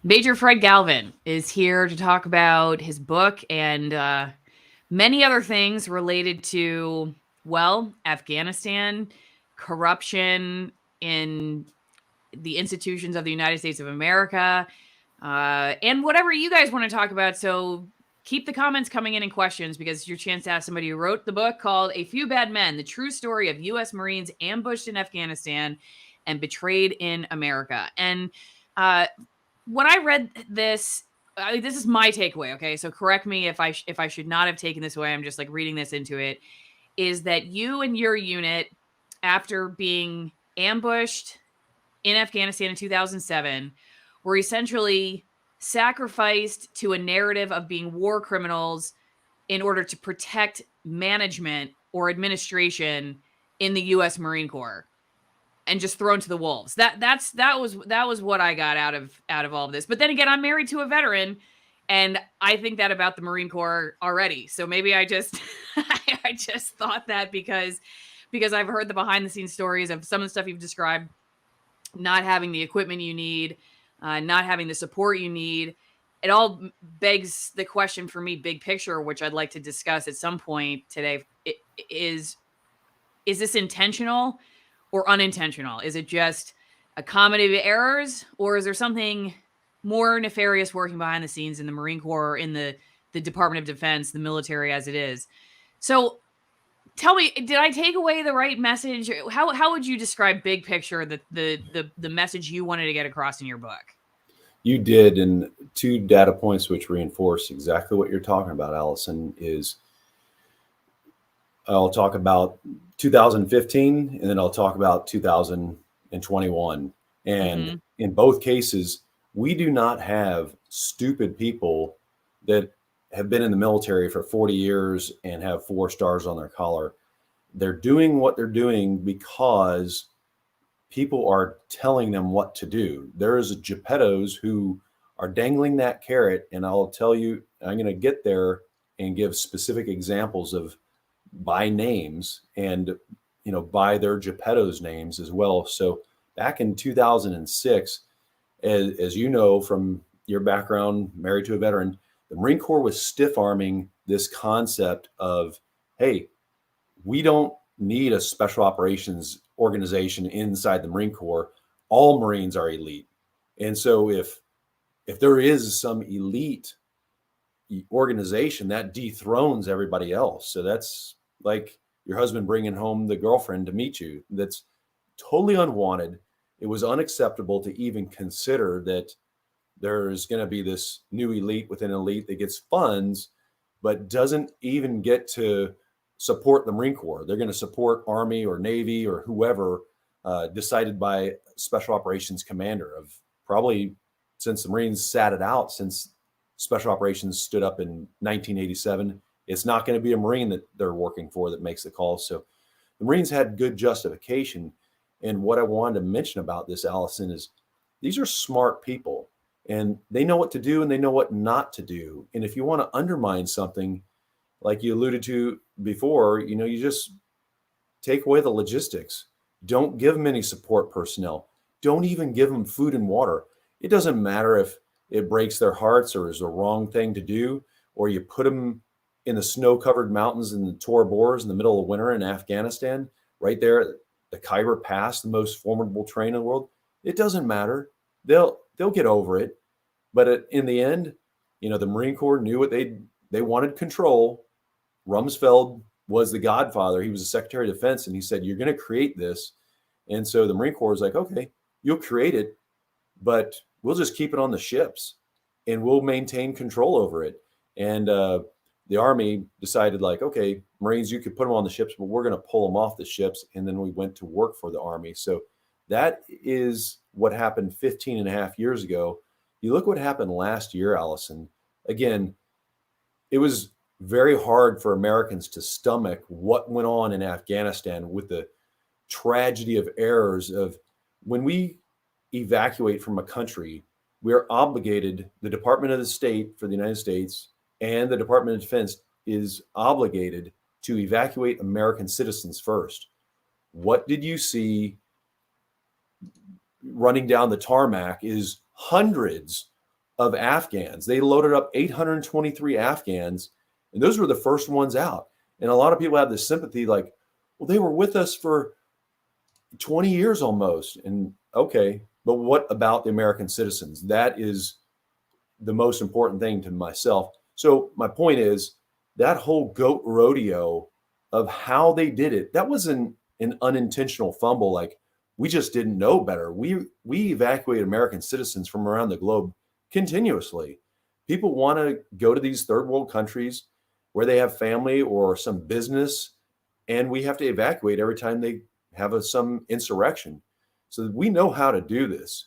Major Fred Galvin is here to talk about his book and many other things related to, well, Afghanistan, corruption in the institutions of the United States of America, and whatever you guys want to talk about. So keep the comments coming in and questions, because it's your chance to ask somebody who wrote the book called A Few Bad Men, The True Story of U.S. Marines Ambushed in Afghanistan and Betrayed in America. And when I read this, this is my takeaway. Okay, so correct me if I should not have taken this away. I'm just like reading this into it. Is that you and your unit, after being ambushed in Afghanistan in 2007, were essentially sacrificed to a narrative of being war criminals in order to protect management or administration in the U.S. Marine Corps, and just thrown to the wolves. That was what I got out of all of this. But then again, I'm married to a veteran, and I think that about the Marine Corps already. So maybe I just I just thought that because I've heard the behind the scenes stories of some of the stuff you've described, not having the equipment you need, not having the support you need. It all begs the question for me, big picture, which I'd like to discuss at some point today. Is this intentional or unintentional? Is it just a comedy of errors, or is there something more nefarious working behind the scenes in the Marine Corps, or in the Department of Defense, the military as it is? So tell me, did I take away the right message? How would you describe big picture the message you wanted to get across in your book? You did, and two data points which reinforce exactly what you're talking about, Allison, is I'll talk about 2015 and then I'll talk about 2021. And in both cases, we do not have stupid people that have been in the military for 40 years and have 4 stars on their collar. They're doing what they're doing because people are telling them what to do. There's Geppettos who are dangling that carrot, and I'll tell you, I'm going to get there and give specific examples of by names and by their Geppettos names as well. So back in 2006, as you know from your background, married to a veteran, the Marine Corps was stiff arming this concept of, hey, we don't need a special operations organization inside the Marine Corps. All Marines are elite. And so if there is some elite organization, that dethrones everybody else. So that's like your husband bringing home the girlfriend to meet you. That's totally unwanted. It was unacceptable to even consider that there's going to be this new elite within elite that gets funds, but doesn't even get to support the Marine Corps. They're going to support Army or Navy or whoever, decided by Special Operations Commander. Of probably since the Marines sat it out, since Special Operations stood up in 1987, it's not going to be a Marine that they're working for that makes the call. So the Marines had good justification. And what I wanted to mention about this, Allison, is these are smart people and they know what to do and they know what not to do. And if you want to undermine something, like you alluded to before, you just take away the logistics. Don't give them any support personnel. Don't even give them food and water. It doesn't matter if it breaks their hearts or is the wrong thing to do, or you put them in the snow-covered mountains in the Tora Bors in the middle of winter in Afghanistan, right there at the Khyber Pass, the most formidable terrain in the world. It doesn't matter. They'll get over it. But in the end, the Marine Corps knew what they wanted control. Rumsfeld was the godfather. He was the Secretary of Defense, and he said, you're going to create this. And so the Marine Corps was like, okay, you'll create it, but we'll just keep it on the ships and we'll maintain control over it. And the Army decided, like, okay, Marines, you could put them on the ships, but we're going to pull them off the ships. And then we went to work for the Army. So that is what happened 15 and a half years ago. You look what happened last year, Allison. Again, it was very hard for Americans to stomach what went on in Afghanistan with the tragedy of errors of when we evacuate from a country, we are obligated, the Department of the State for the United States and the Department of Defense is obligated to evacuate American citizens first. What did you see running down the tarmac is hundreds of Afghans. They loaded up 823 Afghans, and those were the first ones out. And a lot of people have this sympathy like, well, they were with us for 20 years almost. And okay, but what about the American citizens? That is the most important thing to myself. So my point is that whole goat rodeo of how they did it, that wasn't an unintentional fumble. Like, we just didn't know better. We evacuated American citizens from around the globe continuously. People want to go to these third world countries where they have family or some business, and we have to evacuate every time they have some insurrection. So we know how to do this.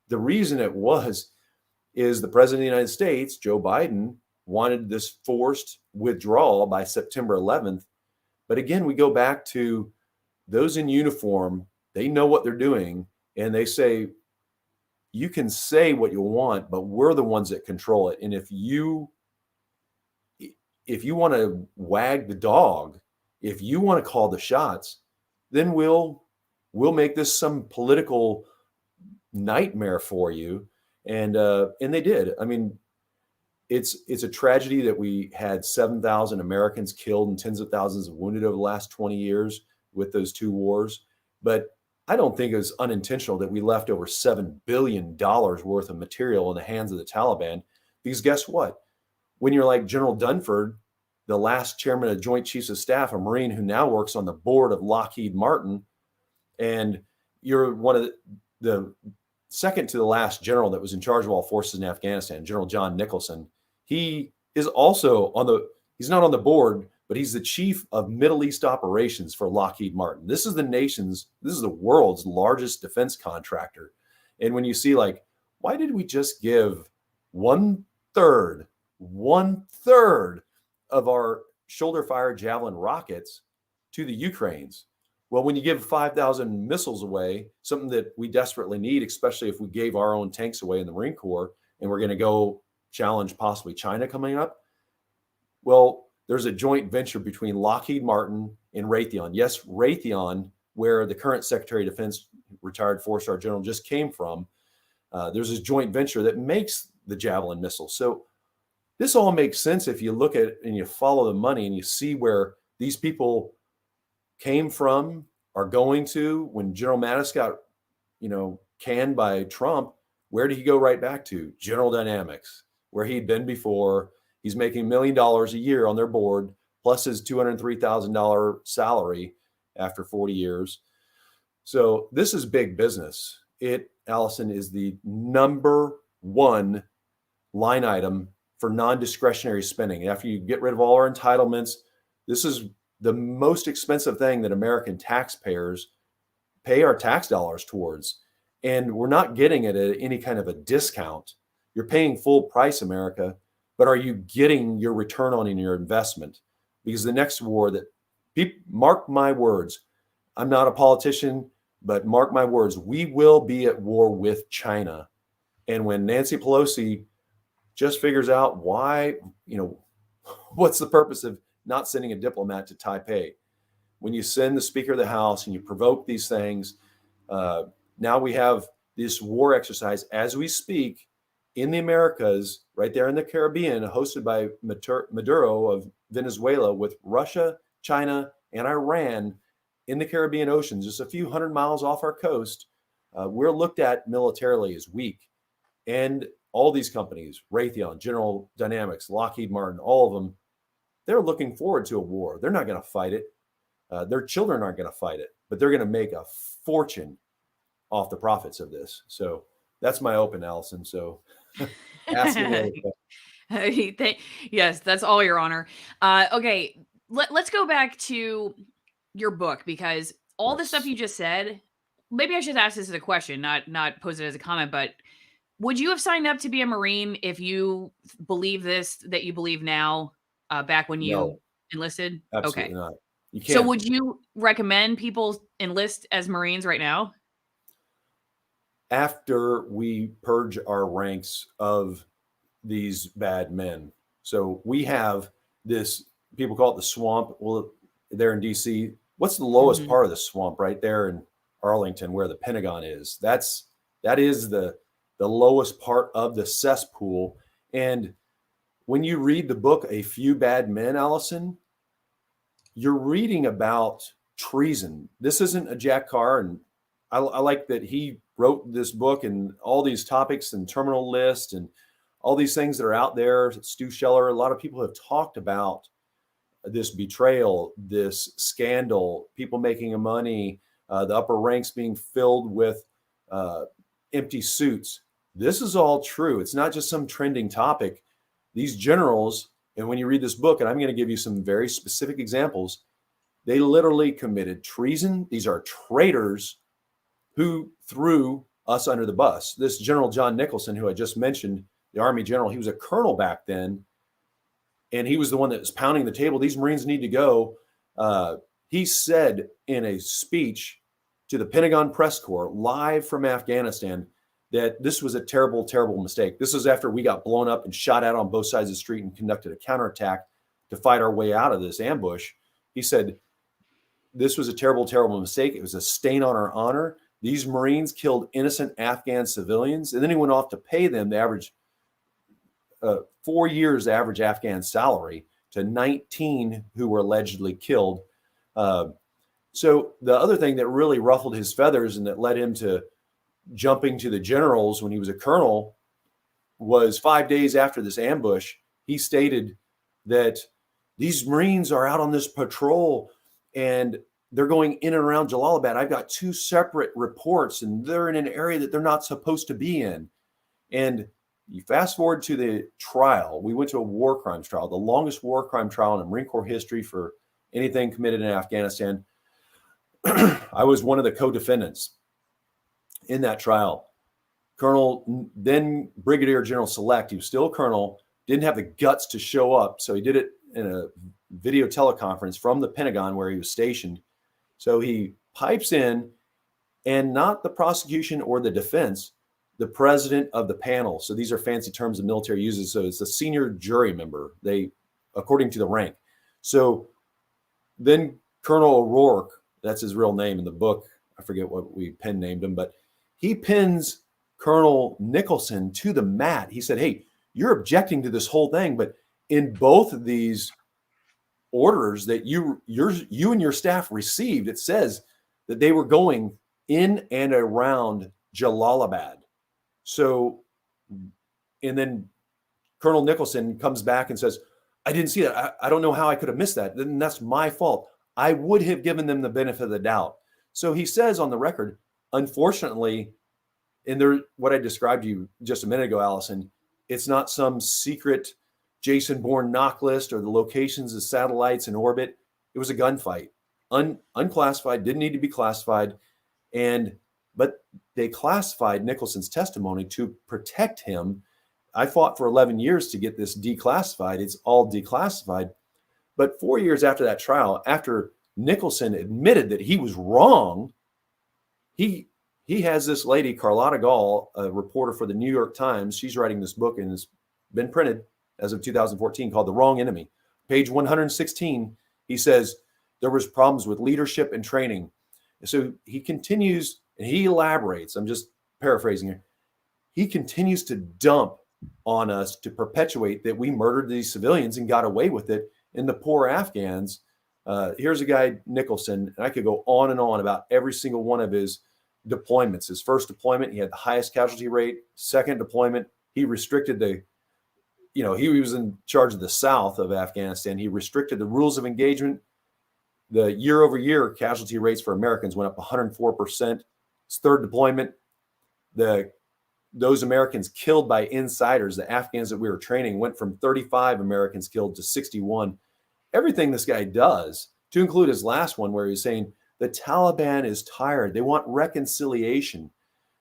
The reason it is the president of the United States, Joe Biden, wanted this forced withdrawal by September 11th. But again, we go back to those in uniform. They know what they're doing, and they say, you can say what you want, but we're the ones that control it. And if you want to wag the dog, if you want to call the shots, then we'll make this some political nightmare for you. And they did. I mean, it's a tragedy that we had 7,000 Americans killed and tens of thousands of wounded over the last 20 years with those two wars. But I don't think it was unintentional that we left over $7 billion worth of material in the hands of the Taliban. Because guess what? When you're like General Dunford, the last chairman of Joint Chiefs of Staff, a Marine who now works on the board of Lockheed Martin, and you're one of the second to the last general that was in charge of all forces in Afghanistan, General John Nicholson. He is also he's not on the board, but he's the chief of Middle East operations for Lockheed Martin. This is the world's largest defense contractor. And when you see like, why did we just give one third of our shoulder fire Javelin rockets to the Ukrainians? Well, when you give 5,000 missiles away, something that we desperately need, especially if we gave our own tanks away in the Marine Corps, and we're going to go challenge possibly China coming up. Well, there's a joint venture between Lockheed Martin and Raytheon. Yes, Raytheon, where the current Secretary of Defense, retired four-star general, just came from. There's this joint venture that makes the Javelin missile. So this all makes sense if you look at it and you follow the money and you see where these people came from, are going to. When General Mattis got, canned by Trump, where did he go right back to? General Dynamics, where he'd been before. He's making $1 million a year on their board, plus his $203,000 salary after 40 years. So this is big business. It, Allison, is the number one line item for non-discretionary spending. After you get rid of all our entitlements, this is the most expensive thing that American taxpayers pay our tax dollars towards. And we're not getting it at any kind of a discount. You're paying full price, America, but are you getting your return on your investment? Because the next war mark my words, I'm not a politician, but mark my words, we will be at war with China. And when Nancy Pelosi just figures out why, what's the purpose of not sending a diplomat to Taipei? When you send the Speaker of the House and you provoke these things, now we have this war exercise as we speak in the Americas, right there in the Caribbean, hosted by Maduro of Venezuela, with Russia, China, and Iran in the Caribbean Ocean, just a few hundred miles off our coast. We're looked at militarily as weak. And all these companies, Raytheon, General Dynamics, Lockheed Martin, all of them, they're looking forward to a war. They're not going to fight it. Their children aren't going to fight it, but they're going to make a fortune off the profits of this. So that's my open, Allison. So ask me. Yes, that's all, Your Honor. Okay, let's go back to your book, because all the stuff you just said, maybe I should ask this as a question, not pose it as a comment, but would you have signed up to be a Marine if you believe this, that you believe now, back when you enlisted? Absolutely not. You can't. So would you recommend people enlist as Marines right now? After we purge our ranks of these bad men. So we have this, people call it the swamp. Well, there in DC, what's the lowest part of the swamp? Right there in Arlington, where the Pentagon is. That is the the lowest part of the cesspool. And when you read the book, A Few Bad Men, Allison, you're reading about treason. This isn't a Jack Carr. And I like that he wrote this book and all these topics and terminal list and all these things that are out there. Stu Scheller, a lot of people have talked about this betrayal, this scandal, people making money, the upper ranks being filled with empty suits. This is all true. It's not just some trending topic. These generals, and when you read this book, and I'm going to give you some very specific examples, they literally committed treason. These are traitors who threw us under the bus. This General John Nicholson, who I just mentioned, the Army general, he was a colonel back then, and he was the one that was pounding the table. These Marines need to go. He said in a speech to the Pentagon press corps live from Afghanistan that this was a terrible, terrible mistake. This is after we got blown up and shot at on both sides of the street and conducted a counterattack to fight our way out of this ambush. He said, this was a terrible, terrible mistake. It was a stain on our honor. These Marines killed innocent Afghan civilians. And then he went off to pay them the average 4 years average Afghan salary to 19 who were allegedly killed. So the other thing that really ruffled his feathers and that led him to jumping to the generals when he was a colonel was 5 days after this ambush, he stated that these Marines are out on this patrol and they're going in and around Jalalabad. I've got 2 separate reports and they're in an area that they're not supposed to be in. And you fast forward to the trial. We went to a war crimes trial, the longest war crime trial in Marine Corps history for anything committed in Afghanistan. I was one of the co-defendants in that trial. Colonel, then Brigadier General Select, he was still a colonel, didn't have the guts to show up. So he did it in a video teleconference from the Pentagon where he was stationed. So he pipes in, and not the prosecution or the defense, the president of the panel. So these are fancy terms the military uses. So it's a senior jury member, they, according to the rank. So then Colonel O'Rourke, that's his real name in the book. I forget what we pen named him, but he pins Colonel Nicholson to the mat. He said, hey, you're objecting to this whole thing, but in both of these orders that you and your staff received, it says that they were going in and around Jalalabad. So, and then Colonel Nicholson comes back and says, I didn't see that. I don't know how I could have missed that. Then that's my fault. I would have given them the benefit of the doubt. So he says on the record, unfortunately, in there, what I described to you just a minute ago, Allison, it's not some secret Jason Bourne knock list or the locations of satellites in orbit. It was a gunfight, unclassified, didn't need to be classified. But they classified Nicholson's testimony to protect him. I fought for 11 years to get this declassified. It's all declassified. But 4 years after that trial, after Nicholson admitted that he was wrong, he has this lady, Carlotta Gall, a reporter for the New York Times. She's writing this book and has been printed as of 2014 called The Wrong Enemy. Page 116, he says, there was problems with leadership and training. So he continues and he elaborates. I'm just paraphrasing here. He continues to dump on us to perpetuate that we murdered these civilians and got away with it. And the poor Afghans, here's a guy, Nicholson, and I could go on and on about every single one of his deployments. His first deployment, he had the highest casualty rate. Second deployment, he restricted he was in charge of the south of Afghanistan. He restricted the rules of engagement. The year over year casualty rates for Americans went up 104%. His third deployment, those Americans killed by insiders, the Afghans that we were training, went from 35 Americans killed to 61. Everything this guy does, to include his last one where he's saying the Taliban is tired. They want reconciliation.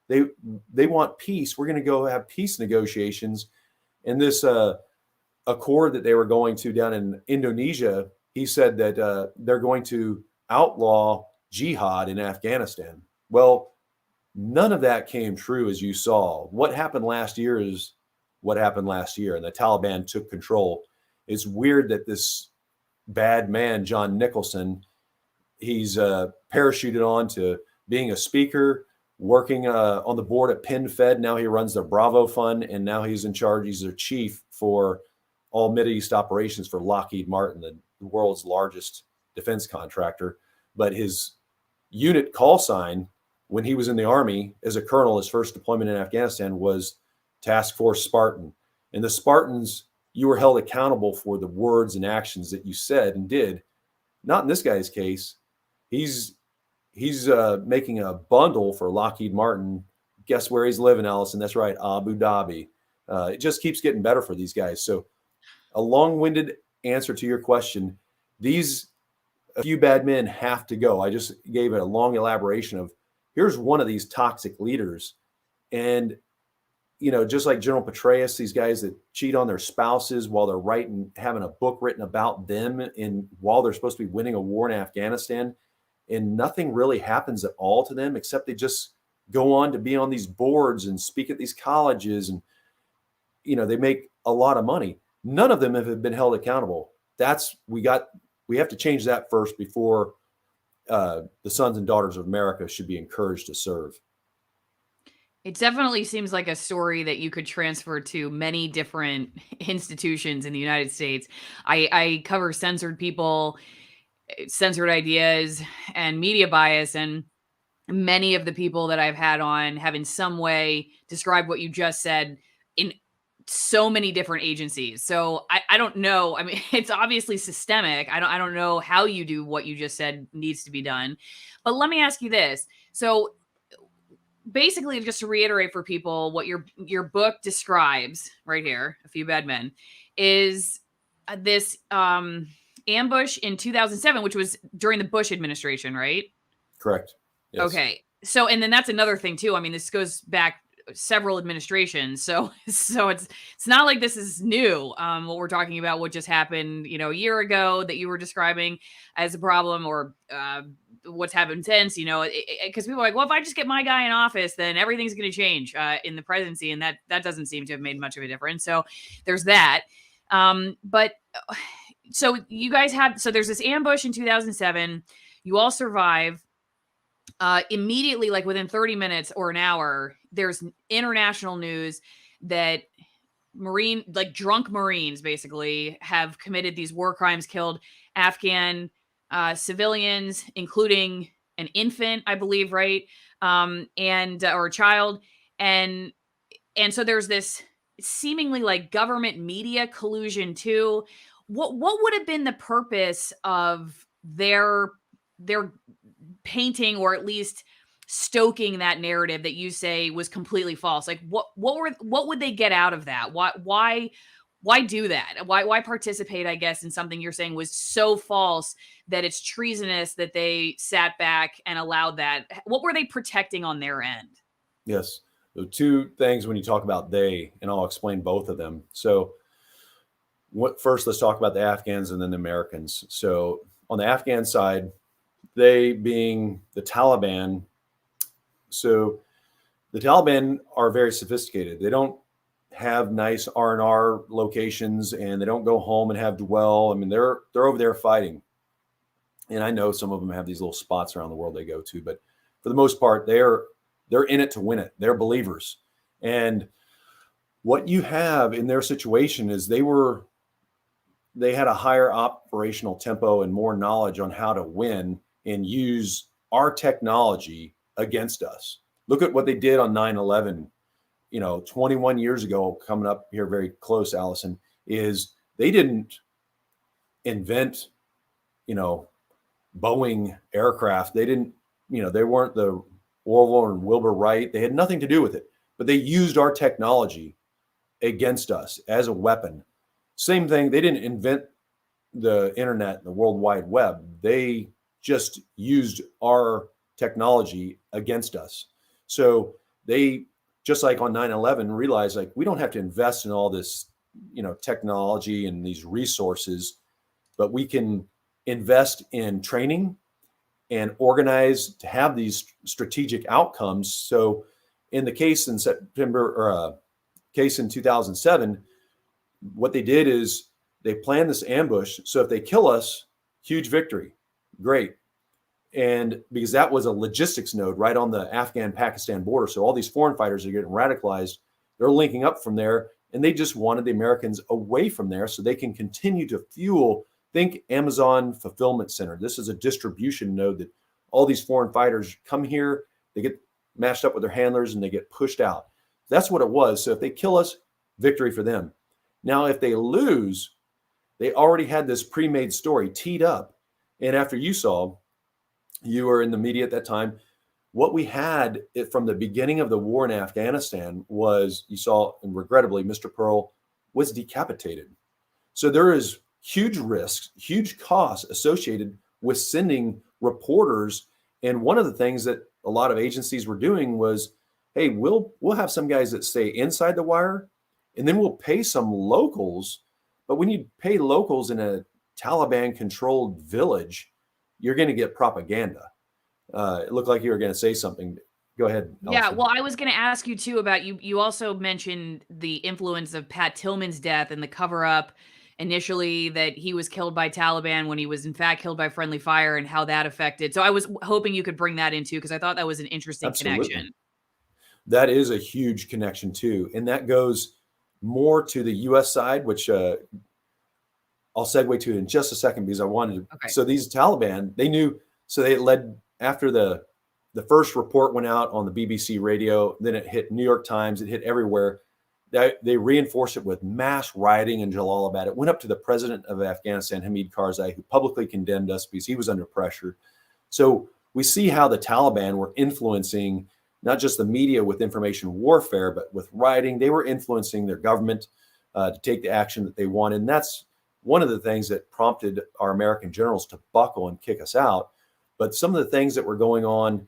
They want peace. We're going to go have peace negotiations. And this accord that they were going to down in Indonesia, he said that they're going to outlaw jihad in Afghanistan. Well, none of that came true, as you saw. What happened last year is what happened last year, and the Taliban took control. It's weird that this bad man, John Nicholson, he's parachuted on to being a speaker, working on the board at PenFed. Now he runs the Bravo Fund, and now he's in charge. He's their chief for all Mideast operations for Lockheed Martin, the world's largest defense contractor. But his unit call sign when he was in the Army as a colonel, his first deployment in Afghanistan, was Task Force Spartan. And the Spartans, you were held accountable for the words and actions that you said and did. Not in this guy's case. He's making a bundle for Lockheed Martin. Guess where he's living, Allison? That's right, Abu Dhabi. It just keeps getting better for these guys. So a long-winded answer to your question. A few bad men have to go. I just gave it a long elaboration of, here's one of these toxic leaders. And, just like General Petraeus, these guys that cheat on their spouses while they're having a book written about them while they're supposed to be winning a war in Afghanistan, and nothing really happens at all to them, except they just go on to be on these boards and speak at these colleges. And, they make a lot of money. None of them have been held accountable. We have to change that first before the sons and daughters of America should be encouraged to serve. It definitely seems like a story that you could transfer to many different institutions in the United States. I cover censored people, censored ideas, and media bias, and many of the people that I've had on have in some way described what you just said in so many different agencies. So I don't know. I mean, it's obviously systemic. I don't know how you do what you just said needs to be done. But let me ask you this. So basically, just to reiterate for people, what your book describes right here, A Few Bad Men, is this ambush in 2007, which was during the Bush administration, right? Correct. Yes. Okay. So, and then that's another thing too. I mean, this goes back several administrations. So it's not like this is new. What we're talking about, what just happened, a year ago that you were describing as a problem, or what's happened since, because people are like, well, if I just get my guy in office, then everything's going to change in the presidency. And that doesn't seem to have made much of a difference. So there's that. But so you guys so there's this ambush in 2007. You all survive. Immediately, like within 30 minutes or an hour, there's international news that drunk Marines basically have committed these war crimes, killed Afghan civilians, including an infant, I believe, right? Or a child. And so there's this seemingly like government media collusion too. What would have been the purpose of their painting, or at least stoking that narrative that you say was completely false? Like what would they get out of that? Why do that? Why participate, I guess, in something you're saying was so false that it's treasonous that they sat back and allowed that? What were they protecting on their end? Yes. So two things when you talk about they, and I'll explain both of them. So first, let's talk about the Afghans and then the Americans. So on the Afghan side, they being the Taliban. So the Taliban are very sophisticated. They don't have nice R&R locations, and they don't go home and have dwell. I mean, they're over there fighting. And I know some of them have these little spots around the world they go to, but for the most part, they're in it to win it. They're believers. And what you have in their situation is they had a higher operational tempo and more knowledge on how to win and use our technology against us. Look at what they did on 9/11, 21 years ago, coming up here very close, Allison, is they didn't invent, Boeing aircraft. They didn't, they weren't the Orville and Wilbur Wright. They had nothing to do with it, but they used our technology against us as a weapon. Same thing. They didn't invent the internet and the World Wide Web. They just used our technology against us. So they, just like on 9/11, realized like we don't have to invest in all this, technology and these resources, but we can invest in training and organize to have these strategic outcomes. So in the case in case in 2007, what they did is they planned this ambush. So if they kill us, huge victory. Great. And because that was a logistics node right on the Afghan-Pakistan border. So all these foreign fighters are getting radicalized. They're linking up from there, and they just wanted the Americans away from there so they can continue to fuel. Think Amazon fulfillment center. This is a distribution node that all these foreign fighters come here, they get matched up with their handlers, and they get pushed out. That's what it was. So if they kill us, victory for them. Now, if they lose, they already had this pre-made story teed up. And after you were in the media at that time, what we had from the beginning of the war in Afghanistan was, you saw, and regrettably, Mr. Pearl was decapitated. So there is huge risks, huge costs associated with sending reporters. And one of the things that a lot of agencies were doing was, hey, we'll have some guys that stay inside the wire, and then we'll pay some locals. But when you pay locals in a Taliban-controlled village, you're going to get propaganda. It looked like you were going to say something. Go ahead, Allison. Yeah, well, I was going to ask you too about, you also mentioned the influence of Pat Tillman's death and the cover-up initially, that he was killed by Taliban when he was in fact killed by friendly fire, and how that affected. So I was hoping you could bring that in too, because I thought that was an interesting connection. That is a huge connection too. And that goes more to the U.S. side, which I'll segue to in just a second, because I wanted to. Okay. So these Taliban, they knew, so they led after the first report went out on the BBC radio, then it hit New York Times, it hit everywhere. They reinforced it with mass rioting in Jalalabad. It went up to the president of Afghanistan, Hamid Karzai, who publicly condemned us because he was under pressure. So we see how the Taliban were influencing not just the media with information warfare, but with rioting. They were influencing their government to take the action that they wanted. And that's one of the things that prompted our American generals to buckle and kick us out. But some of the things that were going on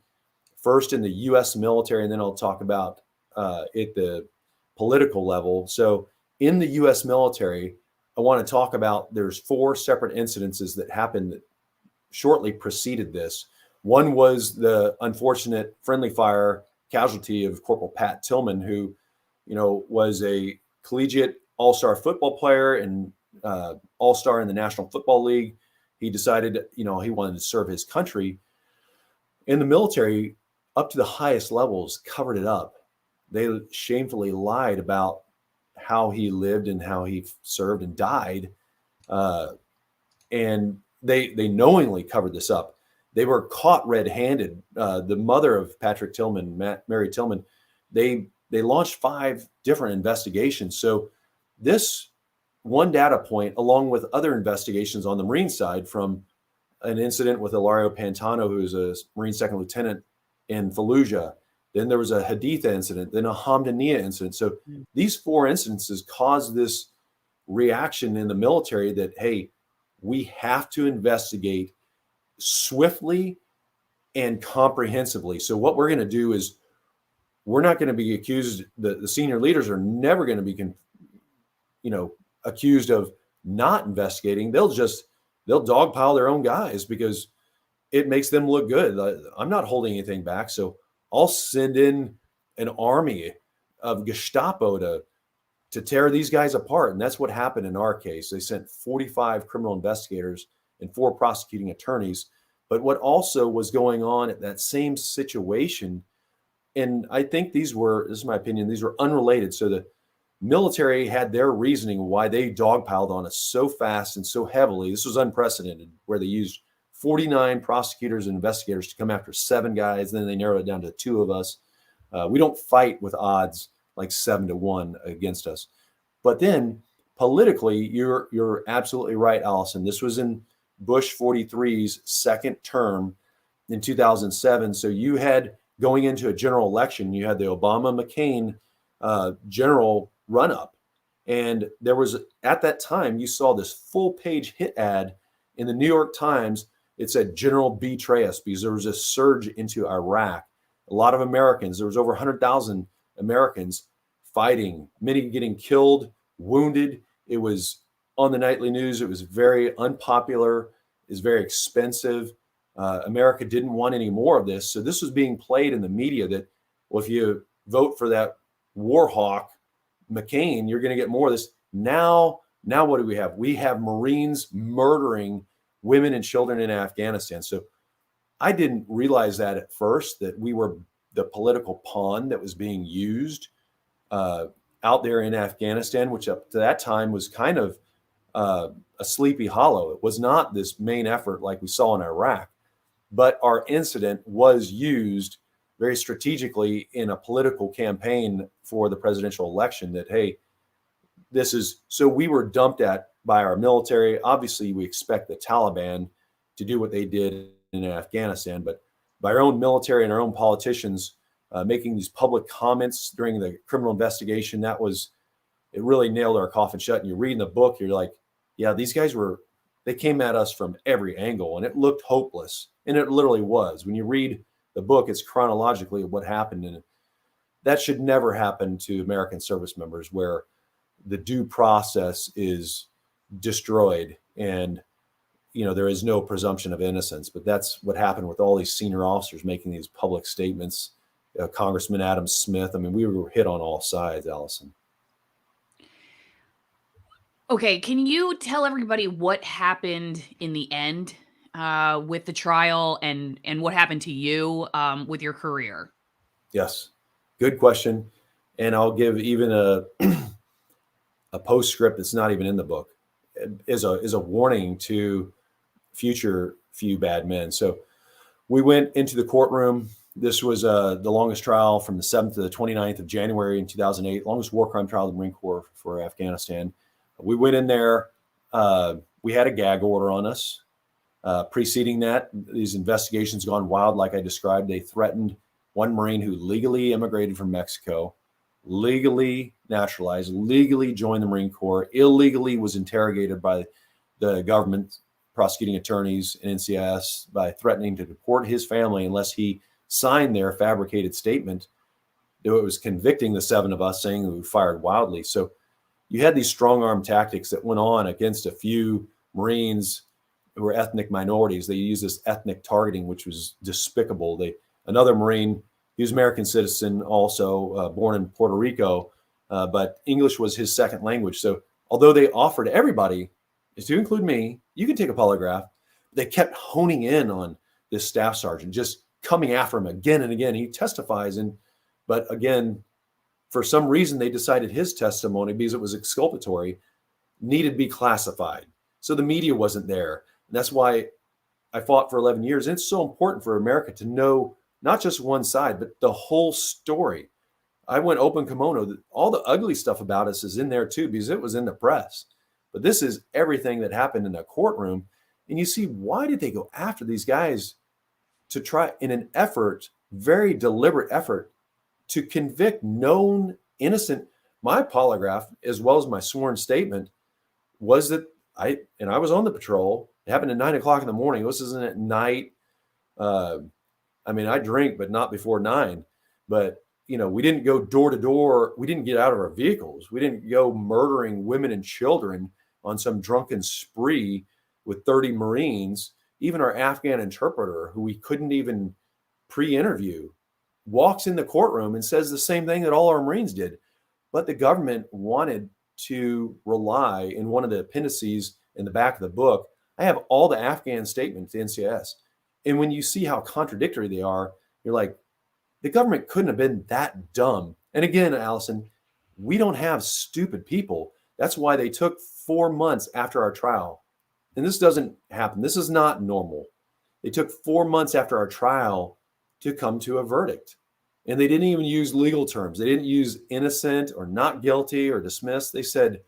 first in the U.S. military, and then I'll talk about at the political level. So in the U.S. military, I want to talk about, there's 4 separate incidences that happened that shortly preceded this. One was the unfortunate friendly fire casualty of Corporal Pat Tillman, who, was a collegiate all-star football player and all-star in the National Football League. He decided, he wanted to serve his country. In the military, up to the highest levels, covered it up. They shamefully lied about how he lived and how he served and died. And they knowingly covered this up. They were caught red-handed. The mother of Patrick Tillman, Mary Tillman, they launched 5 different investigations. So this one data point, along with other investigations on the Marine side, from an incident with Ilario Pantano, who's a Marine second lieutenant in Fallujah. Then there was a Haditha incident, then a Hamdaniya incident. So these 4 incidences caused this reaction in the military that, hey, we have to investigate swiftly and comprehensively. So what we're going to do is, we're not going to be accused, the senior leaders are never going to be, accused of not investigating. They'll dogpile their own guys because it makes them look good. I'm not holding anything back. So I'll send in an army of Gestapo to tear these guys apart. And that's what happened in our case. They sent 45 criminal investigators and 4 prosecuting attorneys. But what also was going on at that same situation, and I think this is my opinion, these were unrelated. So the military had their reasoning why they dogpiled on us so fast and so heavily. This was unprecedented, where they used 49 prosecutors and investigators to come after 7 guys. Then they narrowed it down to 2 of us. We don't fight with odds like 7-1 against us. But then politically, you're absolutely right, Allison. This was in Bush 43's second term in 2007. So you had, going into a general election, you had the Obama-McCain general run-up. And there was, at that time, you saw this full-page hit ad in the New York Times. It said, "General betray us," because there was a surge into Iraq. A lot of Americans, there was over 100,000 Americans fighting, many getting killed, wounded. It was on the nightly news. It was very unpopular. It was very expensive. America didn't want any more of this. So this was being played in the media that, well, if you vote for that war hawk, McCain, you're going to get more of this. Now what do we have? We have Marines murdering women and children in Afghanistan. So I didn't realize that at first, that we were the political pawn that was being used out there in Afghanistan, which up to that time was kind of a sleepy hollow. It was not this main effort like we saw in Iraq, but our incident was used very strategically in a political campaign for the presidential election. That, hey, this is, so we were dumped at by our military. Obviously, we expect the Taliban to do what they did in Afghanistan, but by our own military and our own politicians making these public comments during the criminal investigation, it really nailed our coffin shut. And you read in the book, you're like, yeah, these guys they came at us from every angle, and it looked hopeless. And it literally was. When you read the book, it's chronologically what happened. And that should never happen to American service members, where the due process is destroyed and there is no presumption of innocence. But that's what happened with all these senior officers making these public statements. Congressman Adam Smith. I mean, we were hit on all sides, Allison. Okay, can you tell everybody what happened in the end with the trial and what happened to you with your career? Yes, good question. And I'll give even a postscript that's not even in the book, is a warning to future few bad men. So we went into the courtroom. This was the longest trial from the 7th to the 29th of January in 2008, longest war crime trial of the Marine Corps for Afghanistan. We went in there. We had a gag order on us. Preceding that, these investigations gone wild, like I described. They threatened one Marine who legally immigrated from Mexico, legally naturalized, legally joined the Marine Corps, illegally was interrogated by the government, prosecuting attorneys, and NCIS by threatening to deport his family unless he signed their fabricated statement. It was convicting the 7 of us, saying we fired wildly. So you had these strong arm tactics that went on against a few Marines who were ethnic minorities. They used this ethnic targeting, which was despicable. Another Marine, he was American citizen, also born in Puerto Rico, but English was his second language. So although they offered everybody, to include me, you can take a polygraph, they kept honing in on this staff sergeant, just coming after him again and again. He testifies, but again, for some reason, they decided his testimony, because it was exculpatory, needed to be classified. So the media wasn't there. And that's why I fought for 11 years. And it's so important for America to know not just one side, but the whole story. I went open kimono. All the ugly stuff about us is in there too, because it was in the press. But this is everything that happened in the courtroom. And you see, why did they go after these guys to try, in an effort, very deliberate effort, to convict known innocent? My polygraph, as well as my sworn statement, was that I was on the patrol. It happened at 9 o'clock in the morning. This isn't at night. I mean, I drink, but not before 9. But, we didn't go door to door. We didn't get out of our vehicles. We didn't go murdering women and children on some drunken spree with 30 Marines. Even our Afghan interpreter, who we couldn't even pre-interview, walks in the courtroom and says the same thing that all our Marines did. But the government wanted to rely, in one of the appendices in the back of the book, I have all the Afghan statements to NCIS. And when you see how contradictory they are, you're like, the government couldn't have been that dumb. And again, Allison, we don't have stupid people. That's why they took 4 months after our trial. And this doesn't happen. This is not normal. They took 4 months after our trial to come to a verdict. And they didn't even use legal terms. They didn't use innocent or not guilty or dismissed. They said,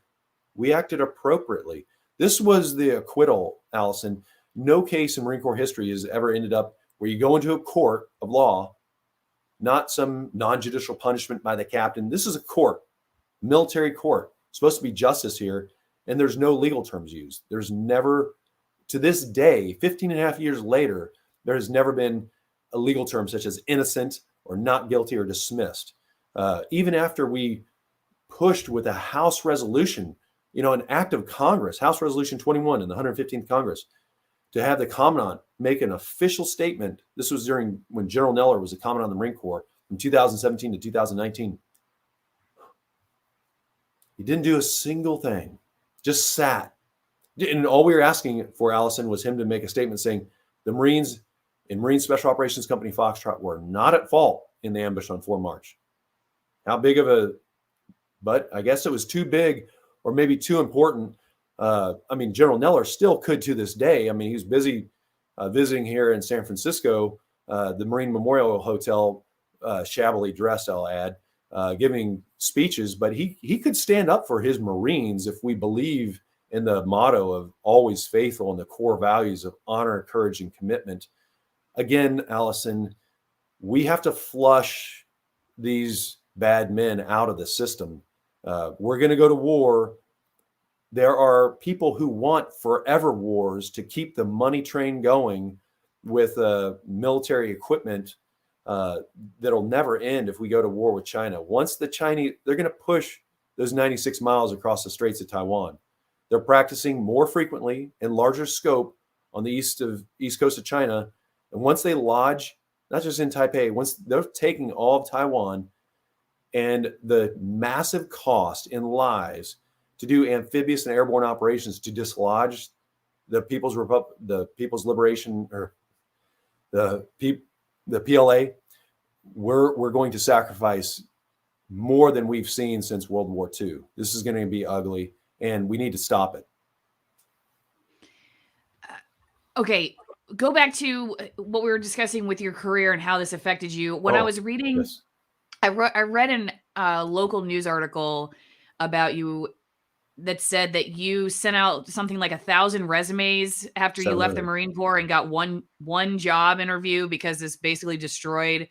we acted appropriately. This was the acquittal, Allison. No case in Marine Corps history has ever ended up where you go into a court of law, not some non-judicial punishment by the captain. This is a court, military court, supposed to be justice here. And there's no legal terms used. There's never, to this day, 15 and a half years later, there has never been a legal term such as innocent or not guilty or dismissed. Even after we pushed with a House resolution, an act of Congress, House Resolution 21 in the 115th Congress, to have the commandant make an official statement. This was during when General Neller was a commandant of the Marine Corps from 2017 to 2019. He didn't do a single thing, just sat. And all we were asking for, Allison, was him to make a statement saying the Marines and Marine Special Operations Company Foxtrot were not at fault in the ambush on 4 March. How big of a, but I guess it was too big or maybe too important. I mean, General Neller still could to this day. I mean, he was busy visiting here in San Francisco, the Marine Memorial Hotel, shabbily dressed, I'll add, giving speeches, but he could stand up for his Marines if we believe in the motto of always faithful and the core values of honor, courage, and commitment. Again, Allison, we have to flush these bad men out of the system. We're going to go to war. There are people who want forever wars to keep the money train going with military equipment that'll never end if we go to war with China. Once the Chinese, they're going to push those 96 miles across the Straits of Taiwan. They're practicing more frequently in larger scope on the east coast of China. And once they lodge, not just in Taipei, once they're taking all of Taiwan, and the massive cost in lives to do amphibious and airborne operations to dislodge the People's Liberation, or the PLA, we're going to sacrifice more than we've seen since World War II. This is going to be ugly, and we need to stop it. Okay, go back to what we were discussing with your career and how this affected you. When I was reading, yes. I read a local news article about you that said that you sent out something like 1,000 resumes after you left the Marine Corps and got one job interview because this basically destroyed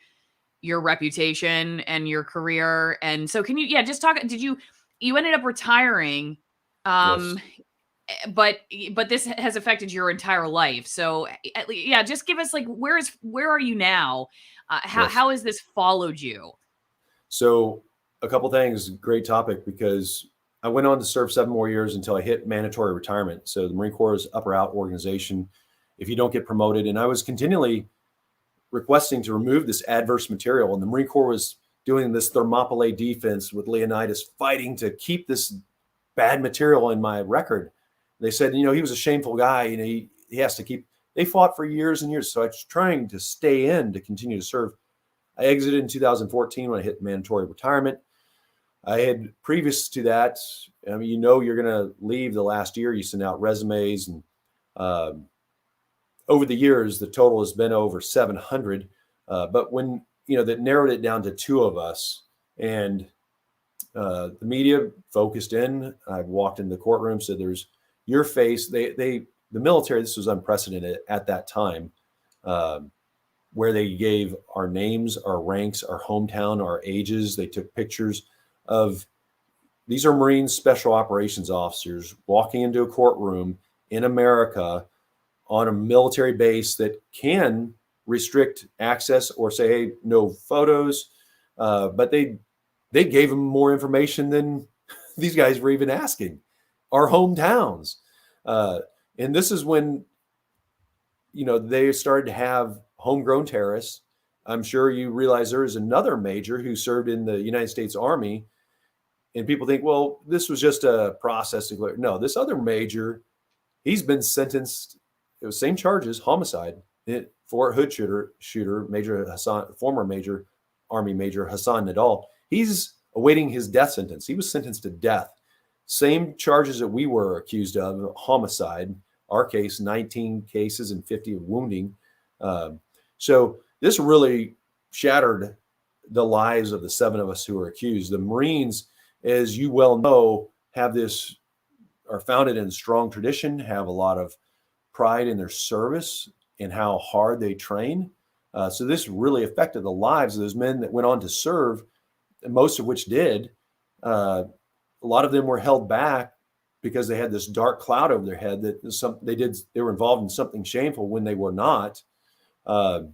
your reputation and your career. And so can you, just talk, you ended up retiring, Yes. but this has affected your entire life. So just give us, like, where are you now? How has this followed you? So a couple things, great topic, because I went on to serve 7 more years until I hit mandatory retirement. So the Marine Corps is up or out organization if you don't get promoted. And I was continually requesting to remove this adverse material. And the Marine Corps was doing this Thermopylae defense with Leonidas, fighting to keep this bad material in my record. They said, he was a shameful guy. He has to keep, they fought for years and years. So I was trying to stay in to continue to serve. I exited in 2014 when I hit mandatory retirement. I had previous to that, I mean, you're going to leave the last year, you send out resumes, and over the years, the total has been over 700. But when, that narrowed it down to 2 of us, and the media focused in, I walked into the courtroom, said, there's your face. The military, this was unprecedented at that time, where they gave our names, our ranks, our hometown, our ages. They took pictures of, these are Marine Special Operations officers walking into a courtroom in America on a military base that can restrict access or say, hey, no photos. But they gave them more information than these guys were even asking. Our hometowns. And this is when, they started to have homegrown terrorists. I'm sure you realize there is another major who served in the United States Army. And people think, well, this was just a processing. No, this other major, he's been sentenced. It was same charges, homicide, Fort Hood shooter, Major Hassan, former Major Army Major Hassan Nadal. He's awaiting his death sentence. He was sentenced to death. Same charges that we were accused of, homicide. Our case, 19 cases and 50 of wounding. So this really shattered the lives of the 7 of us who were accused. The Marines, as you well know, are founded in a strong tradition, have a lot of pride in their service and how hard they train. So this really affected the lives of those men that went on to serve, most of which did. A lot of them were held back because they had this dark cloud over their head that they were involved in something shameful when they were not. But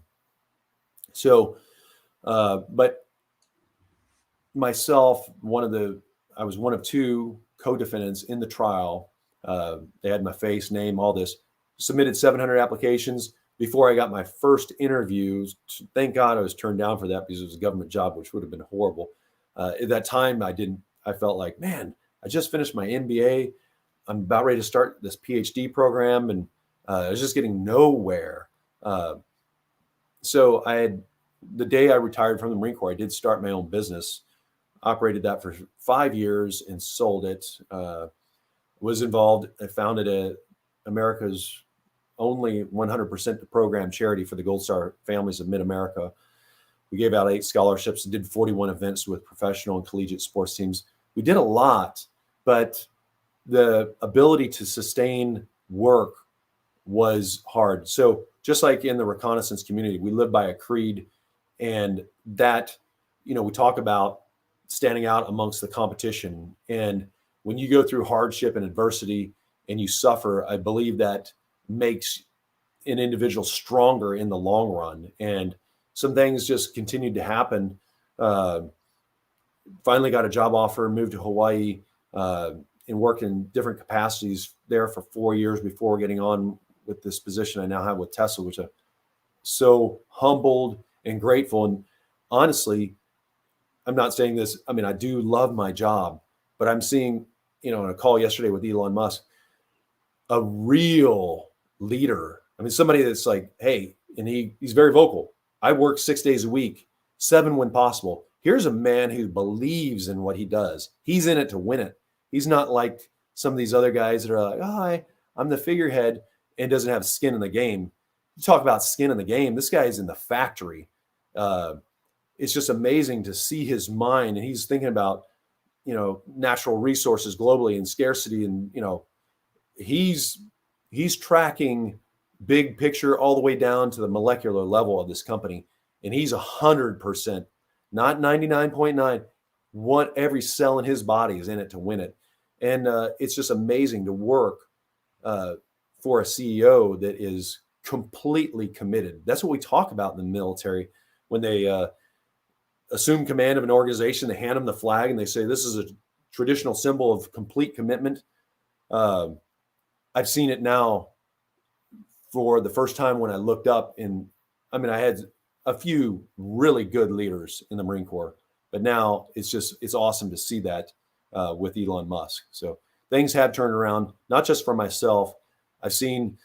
myself, I was one of 2 co-defendants in the trial. They had my face, name, all this. Submitted 700 applications before I got my first interviews. Thank God I was turned down for that because it was a government job, which would have been horrible. At that time, I felt like, man, I just finished my MBA. I'm about ready to start this PhD program, and I was just getting nowhere. So the day I retired from the Marine Corps, I did start my own business, operated that for 5 years and sold it. Was involved, I founded America's only 100% program charity for the Gold Star families of Mid-America. We gave out 8 scholarships and did 41 events with professional and collegiate sports teams. We did a lot, but the ability to sustain work was hard. So just like in the reconnaissance community, we live by a creed, and that, we talk about standing out amongst the competition. And when you go through hardship and adversity and you suffer, I believe that makes an individual stronger in the long run. And some things just continued to happen. Finally got a job offer, moved to Hawaii, and worked in different capacities there for 4 years before getting on with this position I now have with Tesla, which I'm so humbled and grateful. And honestly, I'm not saying this, I mean, I do love my job, but I'm seeing, in a call yesterday with Elon Musk, a real leader. I mean, somebody that's like, hey, and he's very vocal. I work 6 days a week, 7 when possible. Here's a man who believes in what he does. He's in it to win it. He's not like some of these other guys that are like, oh, I'm the figurehead and doesn't have skin in the game. You talk about skin in the game. This guy is in the factory. It's just amazing to see his mind, and he's thinking about, natural resources globally and scarcity. And, he's tracking big picture all the way down to the molecular level of this company. And he's 100%, not 99.9. Every cell in his body is in it to win it. And it's just amazing to work for a CEO that is completely committed. That's what we talk about in the military. When they assume command of an organization, they hand them the flag and they say, this is a traditional symbol of complete commitment. I've seen it now for the first time when I looked up I had a few really good leaders in the Marine Corps, but now it's awesome to see that with Elon Musk. So things have turned around, not just for myself. I've seen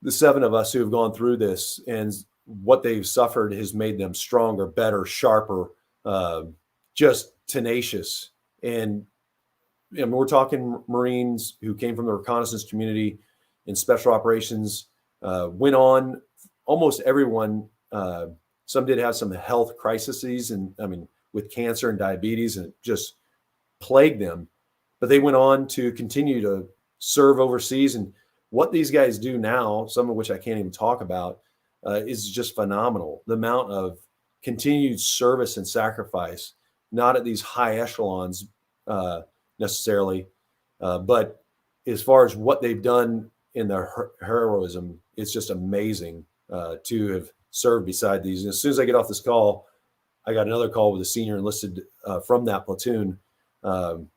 the 7 of us who have gone through this, and what they've suffered has made them stronger, better, sharper, just tenacious. And we're talking Marines who came from the reconnaissance community in special operations, went on, almost everyone, some did have some health crises, and with cancer and diabetes, and it just plagued them. But they went on to continue to serve overseas. And what these guys do now, some of which I can't even talk about, is just phenomenal. The amount of continued service and sacrifice, not at these high echelons necessarily, but as far as what they've done in their heroism, it's just amazing to have served beside these. And as soon as I get off this call, I got another call with a senior enlisted from that platoon. And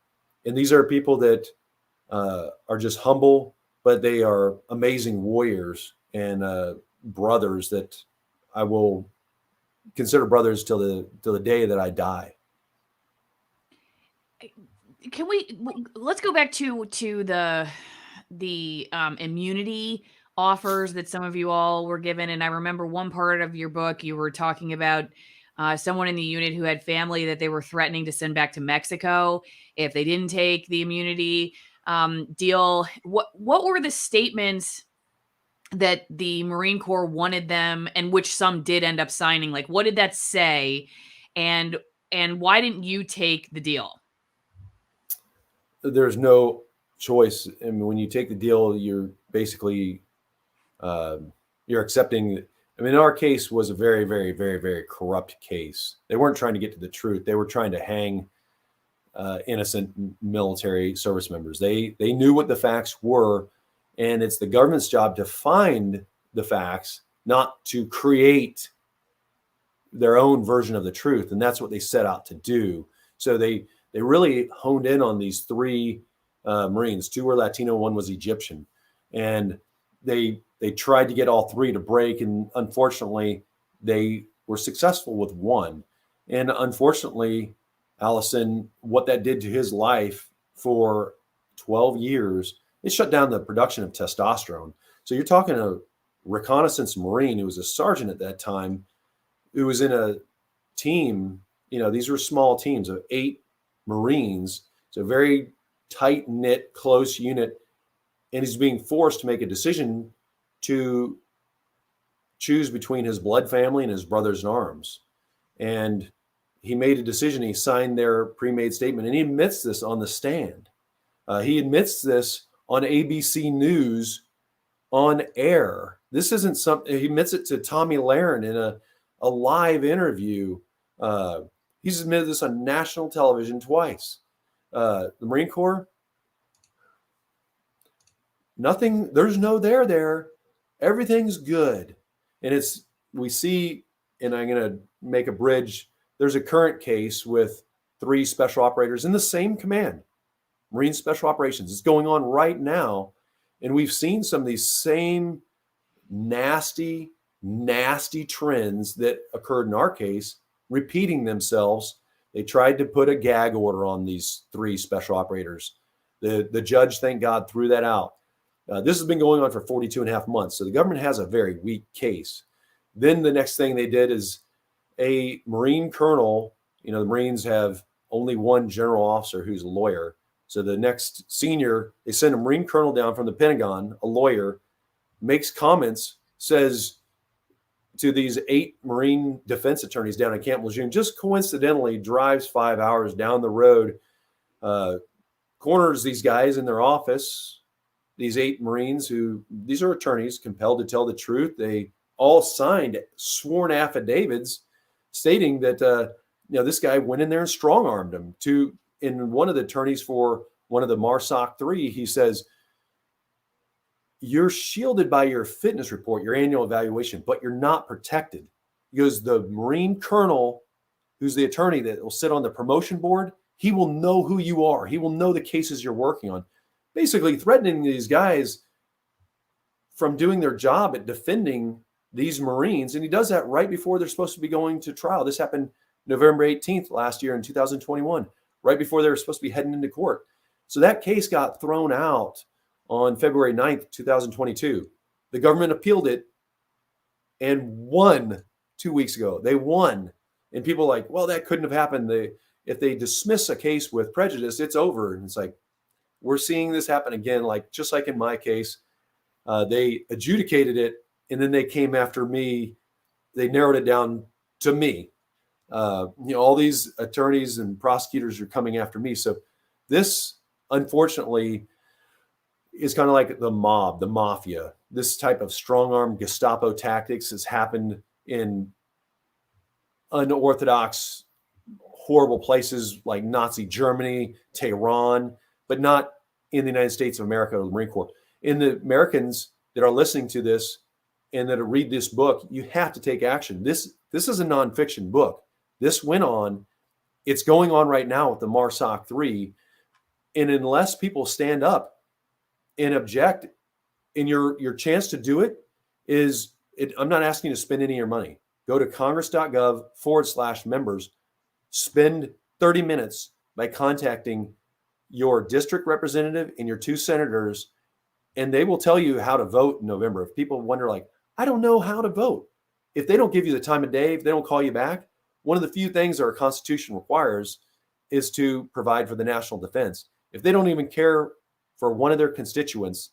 these are people that are just humble, but they are amazing warriors and brothers that I will consider brothers till the day that I die. Let's go back to the immunity offers that some of you all were given. And I remember one part of your book, you were talking about someone in the unit who had family that they were threatening to send back to Mexico if they didn't take the immunity deal. What were the statements that the Marine Corps wanted them, and which some did end up signing? Like, what did that say? And why didn't you take the deal? There's no choice. I mean, when you take the deal, you're basically, you're accepting. I mean, our case was a very, very, very, very corrupt case. They weren't trying to get to the truth. They were trying to hang innocent military service members. They knew what the facts were, and it's the government's job to find the facts, not to create their own version of the truth. And that's what they set out to do. So they really honed in on these 3 Marines. 2 were Latino, 1 was Egyptian. And they tried to get all 3 to break. And unfortunately, they were successful with 1. And unfortunately, Allison, what that did to his life for 12 years, it shut down the production of testosterone. So you're talking reconnaissance Marine who was a sergeant at that time, who was in a team. These were small teams of 8 Marines. It's a very tight knit, close unit. And he's being forced to make a decision to choose between his blood family and his brothers in arms. And he made a decision. He signed their pre-made statement, and he admits this on the stand. He admits this on ABC News on air. This isn't something, he admits it to Tommy Lahren in a live interview. He's admitted this on national television twice. The Marine Corps, nothing, there's no there. Everything's good. And we see, and I'm going to make a bridge. There's a current case with 3 special operators in the same command, Marine Special Operations. It's going on right now. And we've seen some of these same nasty trends that occurred in our case repeating themselves. They tried to put a gag order on these 3 special operators. The judge, thank God, threw that out. This has been going on for 42 and a half months. So the government has a very weak case. Then the next thing they did is a Marine colonel. The Marines have only one general officer who's a lawyer. So the next senior, they send a Marine colonel down from the Pentagon, a lawyer, makes comments, says to these 8 Marine defense attorneys down in Camp Lejeune, just coincidentally drives 5 hours down the road, corners these guys in their office, these 8 Marines these are attorneys compelled to tell the truth. They all signed sworn affidavits stating that, this guy went in there and strong-armed him. In one of the attorneys for one of the MARSOC 3, he says, you're shielded by your fitness report, your annual evaluation, but you're not protected. He goes, the Marine colonel, who's the attorney that will sit on the promotion board, he will know who you are. He will know the cases you're working on. Basically threatening these guys from doing their job at defending these Marines. And he does that right before they're supposed to be going to trial. This happened November 18th last year in 2021, right before they were supposed to be heading into court. So that case got thrown out on February 9th, 2022. The government appealed it and won 2 weeks ago. They won. And people are like, well, that couldn't have happened. If they dismiss a case with prejudice, it's over. And it's like, we're seeing this happen again, just like in my case. They adjudicated it, and then they came after me. They narrowed it down to me. All these attorneys and prosecutors are coming after me. So this, unfortunately, is kind of like the mob, the mafia. This type of strong-arm Gestapo tactics has happened in unorthodox, horrible places like Nazi Germany, Tehran, but not in the United States of America or the Marine Corps. In the Americans that are listening to this and that read this book, you have to take action. This is a nonfiction book. This went on. It's going on right now with the MARSOC 3. And unless people stand up and object, and your chance to do it is, I'm not asking you to spend any of your money. Go to congress.gov/members. Spend 30 minutes by contacting your district representative and your 2 senators, and they will tell you how to vote in November. If people wonder, I don't know how to vote. If they don't give you the time of day, if they don't call you back, one of the few things our Constitution requires is to provide for the national defense. If they don't even care for one of their constituents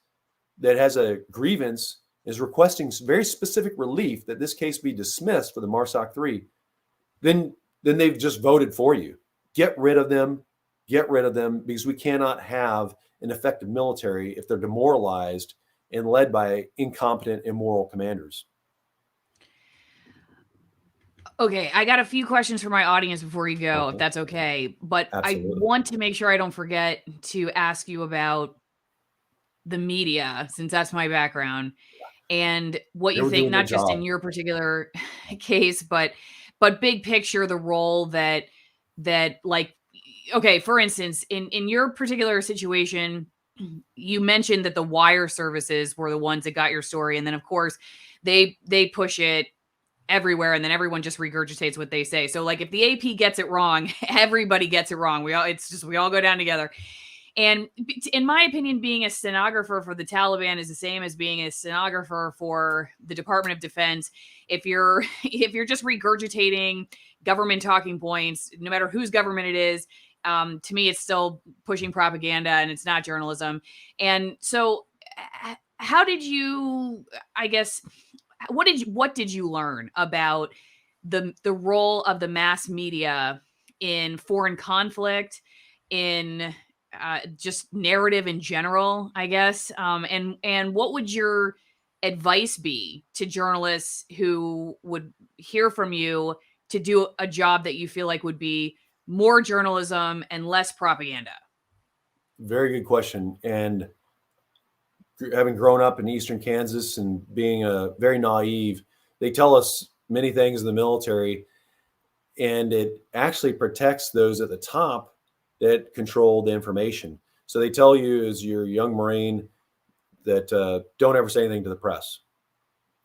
that has a grievance, is requesting very specific relief that this case be dismissed for the MARSOC 3, then they've just voted for you. Get rid of them, because we cannot have an effective military if they're demoralized and led by incompetent, immoral commanders. Okay, I got a few questions for my audience before you go, if that's okay. But absolutely. I want to make sure I don't forget to ask you about the media, since that's my background, and what you think, not just in your particular case, but big picture, the role that okay, for instance, in your particular situation, you mentioned that the wire services were the ones that got your story, and then of course they push it everywhere, and then everyone just regurgitates what they say. So if the AP gets it wrong, everybody gets it wrong. We all go down together. And in my opinion, being a stenographer for the Taliban is the same as being a stenographer for the Department of Defense. If you're just regurgitating government talking points, no matter whose government it is, to me, it's still pushing propaganda and it's not journalism. And so, how did you? I guess what did you learn about the role of the mass media in foreign conflict, in just narrative in general, I guess. And what would your advice be to journalists who would hear from you to do a job that you feel like would be more journalism and less propaganda? Very good question. And having grown up in Eastern Kansas and being very naive, they tell us many things in the military, and it actually protects those at the top that control the information. So they tell you as you're a young Marine that don't ever say anything to the press.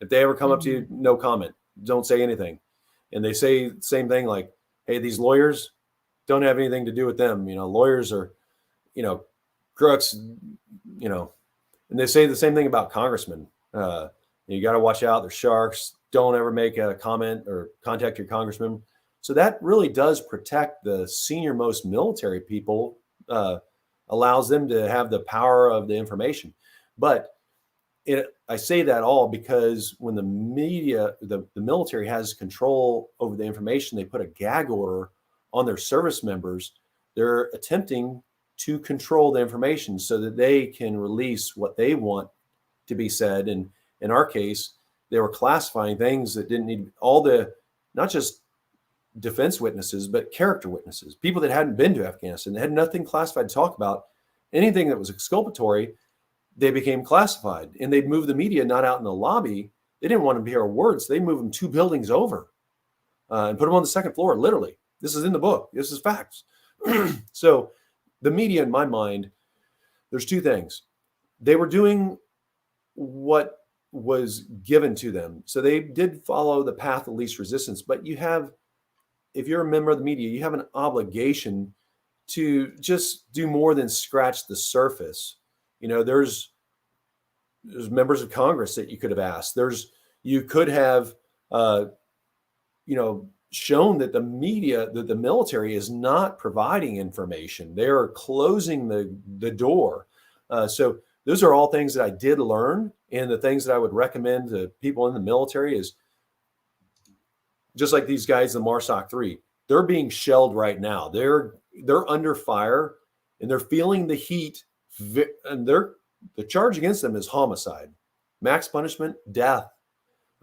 If they ever come up to you, no comment, don't say anything. And they say the same thing like, hey, these lawyers, don't have anything to do with them. Lawyers are, crooks, and they say the same thing about congressmen. You got to watch out. They're sharks. Don't ever make a comment or contact your congressman. So that really does protect the senior most military people, allows them to have the power of the information. But I say that all because when the media, the military has control over the information, they put a gag order on their service members. They're attempting to control the information so that they can release what they want to be said. And in our case, they were classifying things that didn't need not just defense witnesses, but character witnesses, people that hadn't been to Afghanistan, that had nothing classified to talk about. Anything that was exculpatory, they became classified, and they'd move the media not out in the lobby. They didn't want to hear words. They moved them 2 buildings over and put them on the second floor, literally. This is in the book. This is facts. So the media, in my mind, there's 2 things. They were doing what was given to them. So they did follow the path of least resistance, but if you're a member of the media, you have an obligation to just do more than scratch the surface. There's members of Congress that you could have asked. You could have, shown that the media, that the military is not providing information. They are closing the door. So those are all things that I did learn, and the things that I would recommend to people in the military is just like these guys, the MARSOC 3. They're being shelled right now. They're under fire, and they're feeling the heat. And the charge against them is homicide, max punishment, death.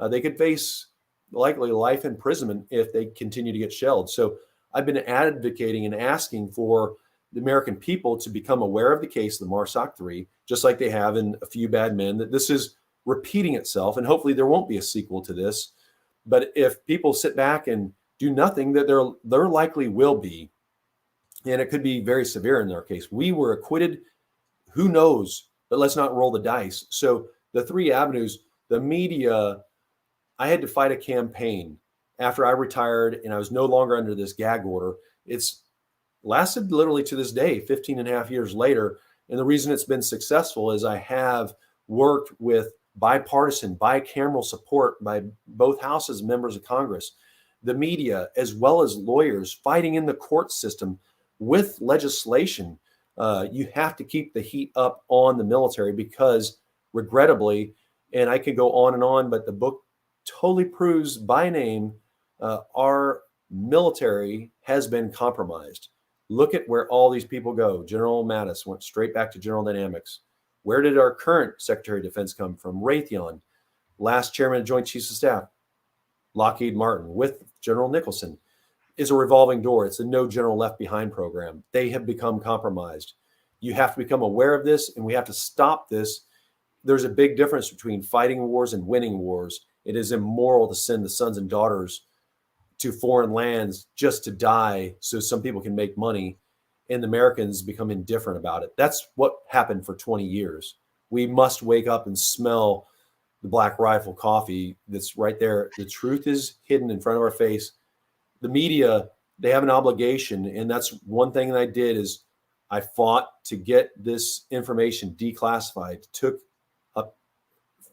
They could face likely life imprisonment if they continue to get shelled. So I've been advocating and asking for the American people to become aware of the case of the MARSOC 3, just like they have in A Few Bad Men, that this is repeating itself, and hopefully there won't be a sequel to this. But if people sit back and do nothing, that there likely will be, and it could be very severe in their case. We were acquitted. Who knows? But let's not roll the dice. So the 3 avenues, the media, I had to fight a campaign after I retired and I was no longer under this gag order. It's lasted literally to this day, 15 and a half years later. And the reason it's been successful is I have worked with bipartisan, bicameral support by both houses, members of Congress, the media, as well as lawyers fighting in the court system with legislation. You have to keep the heat up on the military because, regrettably, and I could go on and on, but the book totally proves by name, our military has been compromised. Look at where all these people go. General Mattis went straight back to General Dynamics. Where did our current Secretary of Defense come from? Raytheon. Last Chairman of Joint Chiefs of Staff, Lockheed Martin, with General Nicholson, is a revolving door. It's a no general left behind program. They have become compromised. You have to become aware of this, and we have to stop this. There's a big difference between fighting wars and winning wars. It is immoral to send the sons and daughters to foreign lands just to die so some people can make money, and the Americans become indifferent about it. That's what happened for 20 years. We must wake up and smell the Black Rifle coffee that's right there. The truth is hidden in front of our face. The media, they have an obligation, and that's one thing that I did is I fought to get this information declassified. It took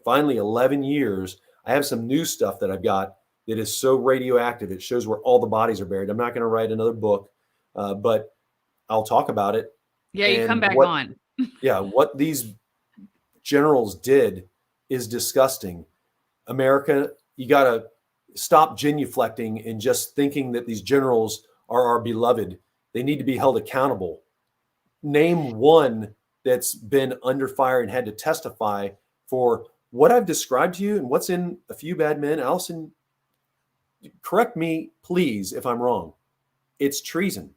finally 11 years. I have some new stuff that I've got that is so radioactive. It shows where all the bodies are buried. I'm not going to write another book, but I'll talk about it. Yeah, you come back on. What these generals did is disgusting. America, you got to stop genuflecting and just thinking that these generals are our beloved. They need to be held accountable. Name one that's been under fire and had to testify for what I've described to you and what's in A Few Bad Men. Allison, correct me, please, if I'm wrong. It's treason.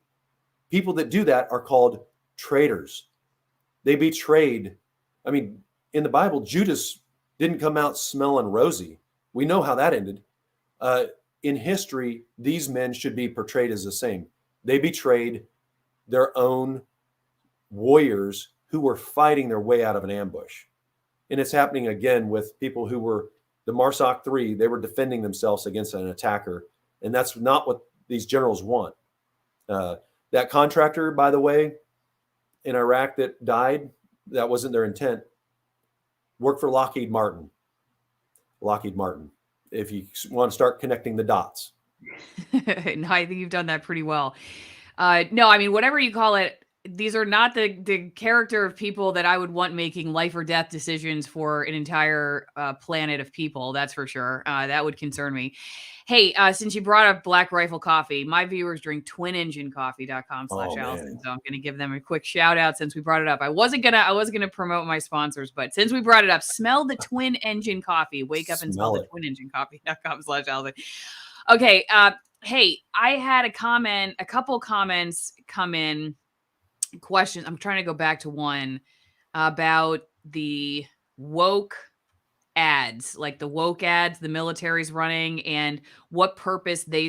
People that do that are called traitors. They betrayed. I mean, in the Bible, Judas didn't come out smelling rosy. We know how that ended. In history, these men should be portrayed as the same. They betrayed their own warriors who were fighting their way out of an ambush. And it's happening again with people who were the Marsoc 3. They were defending themselves against an attacker. And that's not what these generals want. That contractor, by the way, in Iraq that died, that wasn't their intent, worked for Lockheed Martin. Lockheed Martin, if you want to start connecting the dots. No, I think you've done that pretty well. No, I mean, whatever you call it, these are not the character of people that I would want making life or death decisions for an entire planet of people. That's for sure. That would concern me. Hey, since you brought up Black Rifle Coffee, my viewers drink twinenginecoffee.com/Allison. So I'm going to give them a quick shout out since we brought it up. I wasn't gonna promote my sponsors, but since we brought it up, smell the Twin Engine Coffee. Wake up and smell the twinenginecoffee.com/Allison. Okay. Hey, I had a couple comments come in. Question. I'm trying to go back to one about the woke ads, like the woke ads the military's running, and what purpose they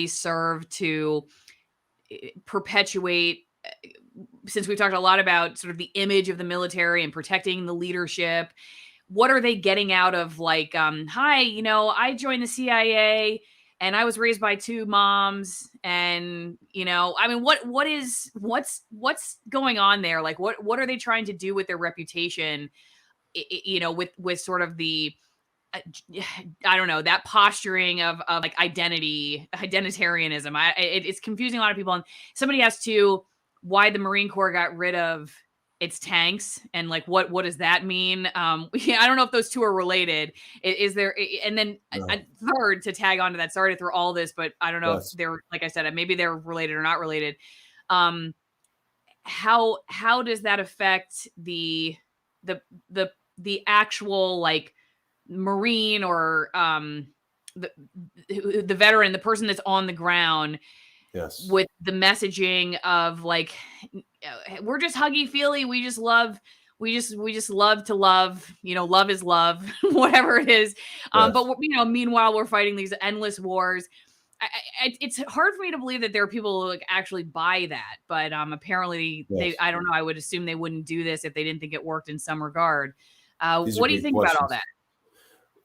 serve to perpetuate. Since we've talked a lot about sort of the image of the military and protecting the leadership, what are they getting out of, like, hi, I joined the CIA and I was raised by two moms, and I mean, what's going on there? Like, what are they trying to do with their reputation? With sort of the I don't know, that posturing of like identitarianism. It's confusing a lot of people. And somebody asked too why the Marine Corps got rid of its tanks, and like what does that mean? I don't know if those two are related. Is there? And then a third to tag onto that. Sorry to throw all this, but I don't know if they're, like I said, maybe they're related or not related. How does that affect the actual, like, Marine or the veteran, the person that's on the ground? Yes. With the messaging of, like, we're just huggy feely. We just love to love, love is love, whatever it is. Yes. But meanwhile, we're fighting these endless wars. It's hard for me to believe that there are people who, like, actually buy that. But apparently I don't know. I would assume they wouldn't do this if they didn't think it worked in some regard. What do you think about all that?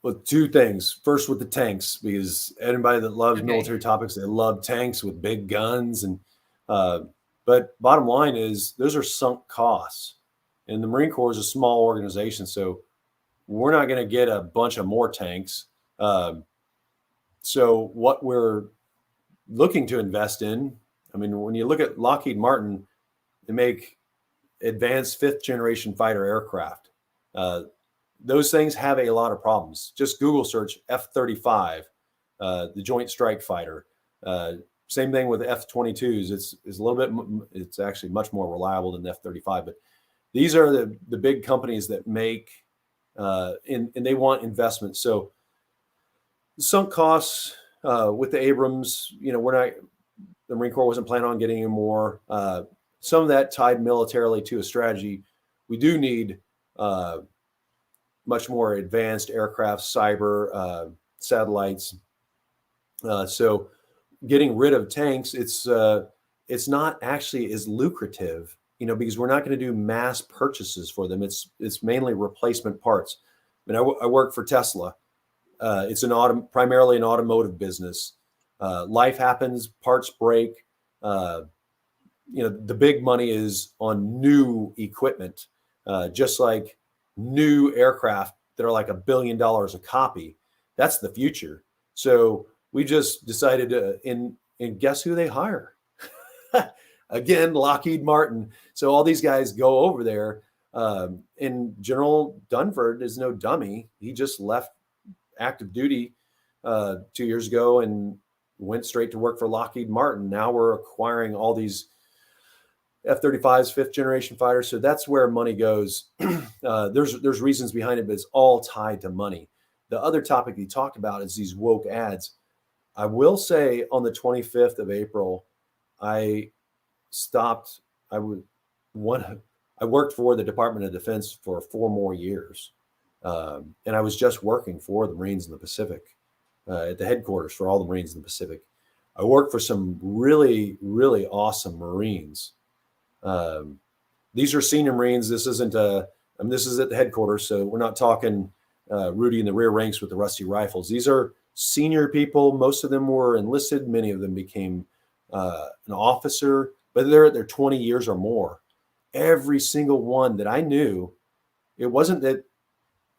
Well, two things. First, with the tanks, because anybody that loves military topics, they love tanks with big guns. And but bottom line is, those are sunk costs. And the Marine Corps is a small organization, so we're not going to get a bunch of more tanks. So what we're looking to invest in, I mean, when you look at Lockheed Martin, they make advanced 5th generation fighter aircraft. Those things have a lot of problems. Just Google search F-35, the Joint Strike Fighter. Same thing with F-22s. It's a little bit. It's actually much more reliable than the F-35. But these are the big companies that make, and they want investment. So sunk costs with the Abrams. The Marine Corps wasn't planning on getting any more. Some of that tied militarily to a strategy. We do need much more advanced aircraft, cyber, satellites. So getting rid of tanks, it's not actually as lucrative, because we're not going to do mass purchases for them. It's mainly replacement parts. I mean, I work for Tesla. It's primarily an automotive business. Life happens, parts break. the big money is on new equipment, just like new aircraft that are like $1 billion a copy. That's the future. So we just decided to, and guess who they hire? Again, Lockheed Martin. So all these guys go over there. And General Dunford is no dummy. He just left active duty 2 years ago and went straight to work for Lockheed Martin. Now we're acquiring all these F-35s, fifth generation fighters. So that's where money goes. There's reasons behind it, but it's all tied to money. The other topic he talked about is these woke ads. I will say on the 25th of April, I stopped. I worked for the Department of Defense for 4 more years. And I was just working for the Marines in the Pacific, at the headquarters for all the Marines in the Pacific. I worked for some really, really awesome Marines. These are senior Marines. This isn't this is at the headquarters. So we're not talking Rudy in the rear ranks with the rusty rifles. These are senior people. Most of them were enlisted. Many of them became an officer, but they're at their 20 years or more. Every single one that I knew, it wasn't that,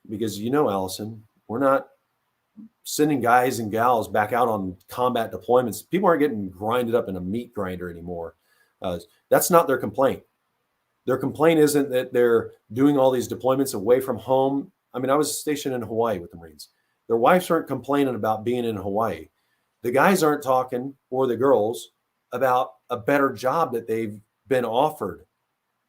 because Allison, we're not sending guys and gals back out on combat deployments. People aren't getting grinded up in a meat grinder anymore. That's not their complaint. Their complaint isn't that they're doing all these deployments away from home. I mean, I was stationed in Hawaii with the Marines. Their wives aren't complaining about being in Hawaii. The guys aren't talking, or the girls, about a better job that they've been offered.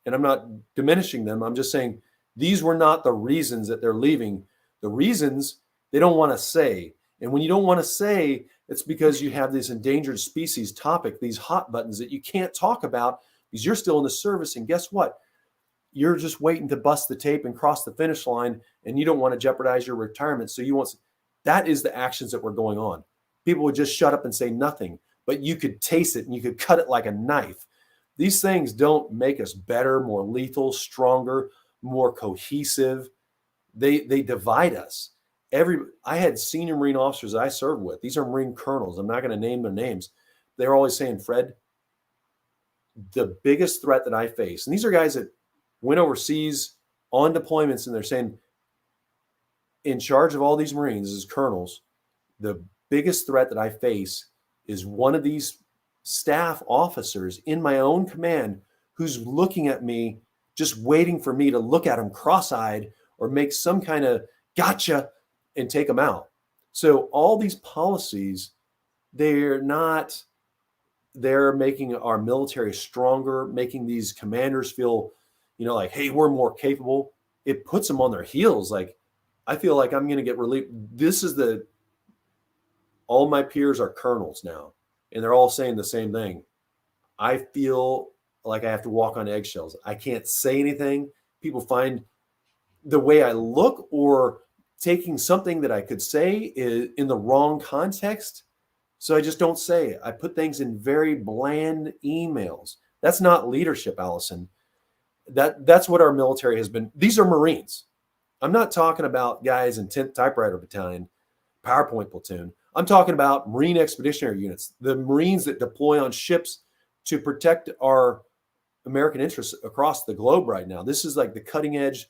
And I'm not diminishing them. I'm just saying these were not the reasons that they're leaving. The reasons they don't want to say. And when you don't want to say, it's because you have this endangered species topic, these hot buttons that you can't talk about because you're still in the service. And guess what? You're just waiting to bust the tape and cross the finish line, and you don't want to jeopardize your retirement. So that is the actions that were going on. People would just shut up and say nothing, but you could taste it and you could cut it like a knife. These things don't make us better, more lethal, stronger, more cohesive. They divide us. I had senior Marine officers I served with. These are Marine colonels. I'm not going to name their names. They're always saying, Fred, the biggest threat that I face, and these are guys that went overseas on deployments, and they're saying, in charge of all these Marines as colonels, the biggest threat that I face is one of these staff officers in my own command who's looking at me, just waiting for me to look at him cross-eyed or make some kind of gotcha and take them out. So all these policies, they're making our military stronger, making these commanders feel, like, hey, we're more capable. It puts them on their heels. Like, I feel like I'm going to get relieved. All my peers are colonels now, and they're all saying the same thing. I feel like I have to walk on eggshells. I can't say anything. People find the way I look or taking something that I could say is in the wrong context. So I just don't say it. I put things in very bland emails. That's not leadership, Allison. That's what our military has been. These are Marines. I'm not talking about guys in 10th Typewriter Battalion, PowerPoint platoon. I'm talking about Marine Expeditionary Units, the Marines that deploy on ships to protect our American interests across the globe right now. This is like the cutting edge,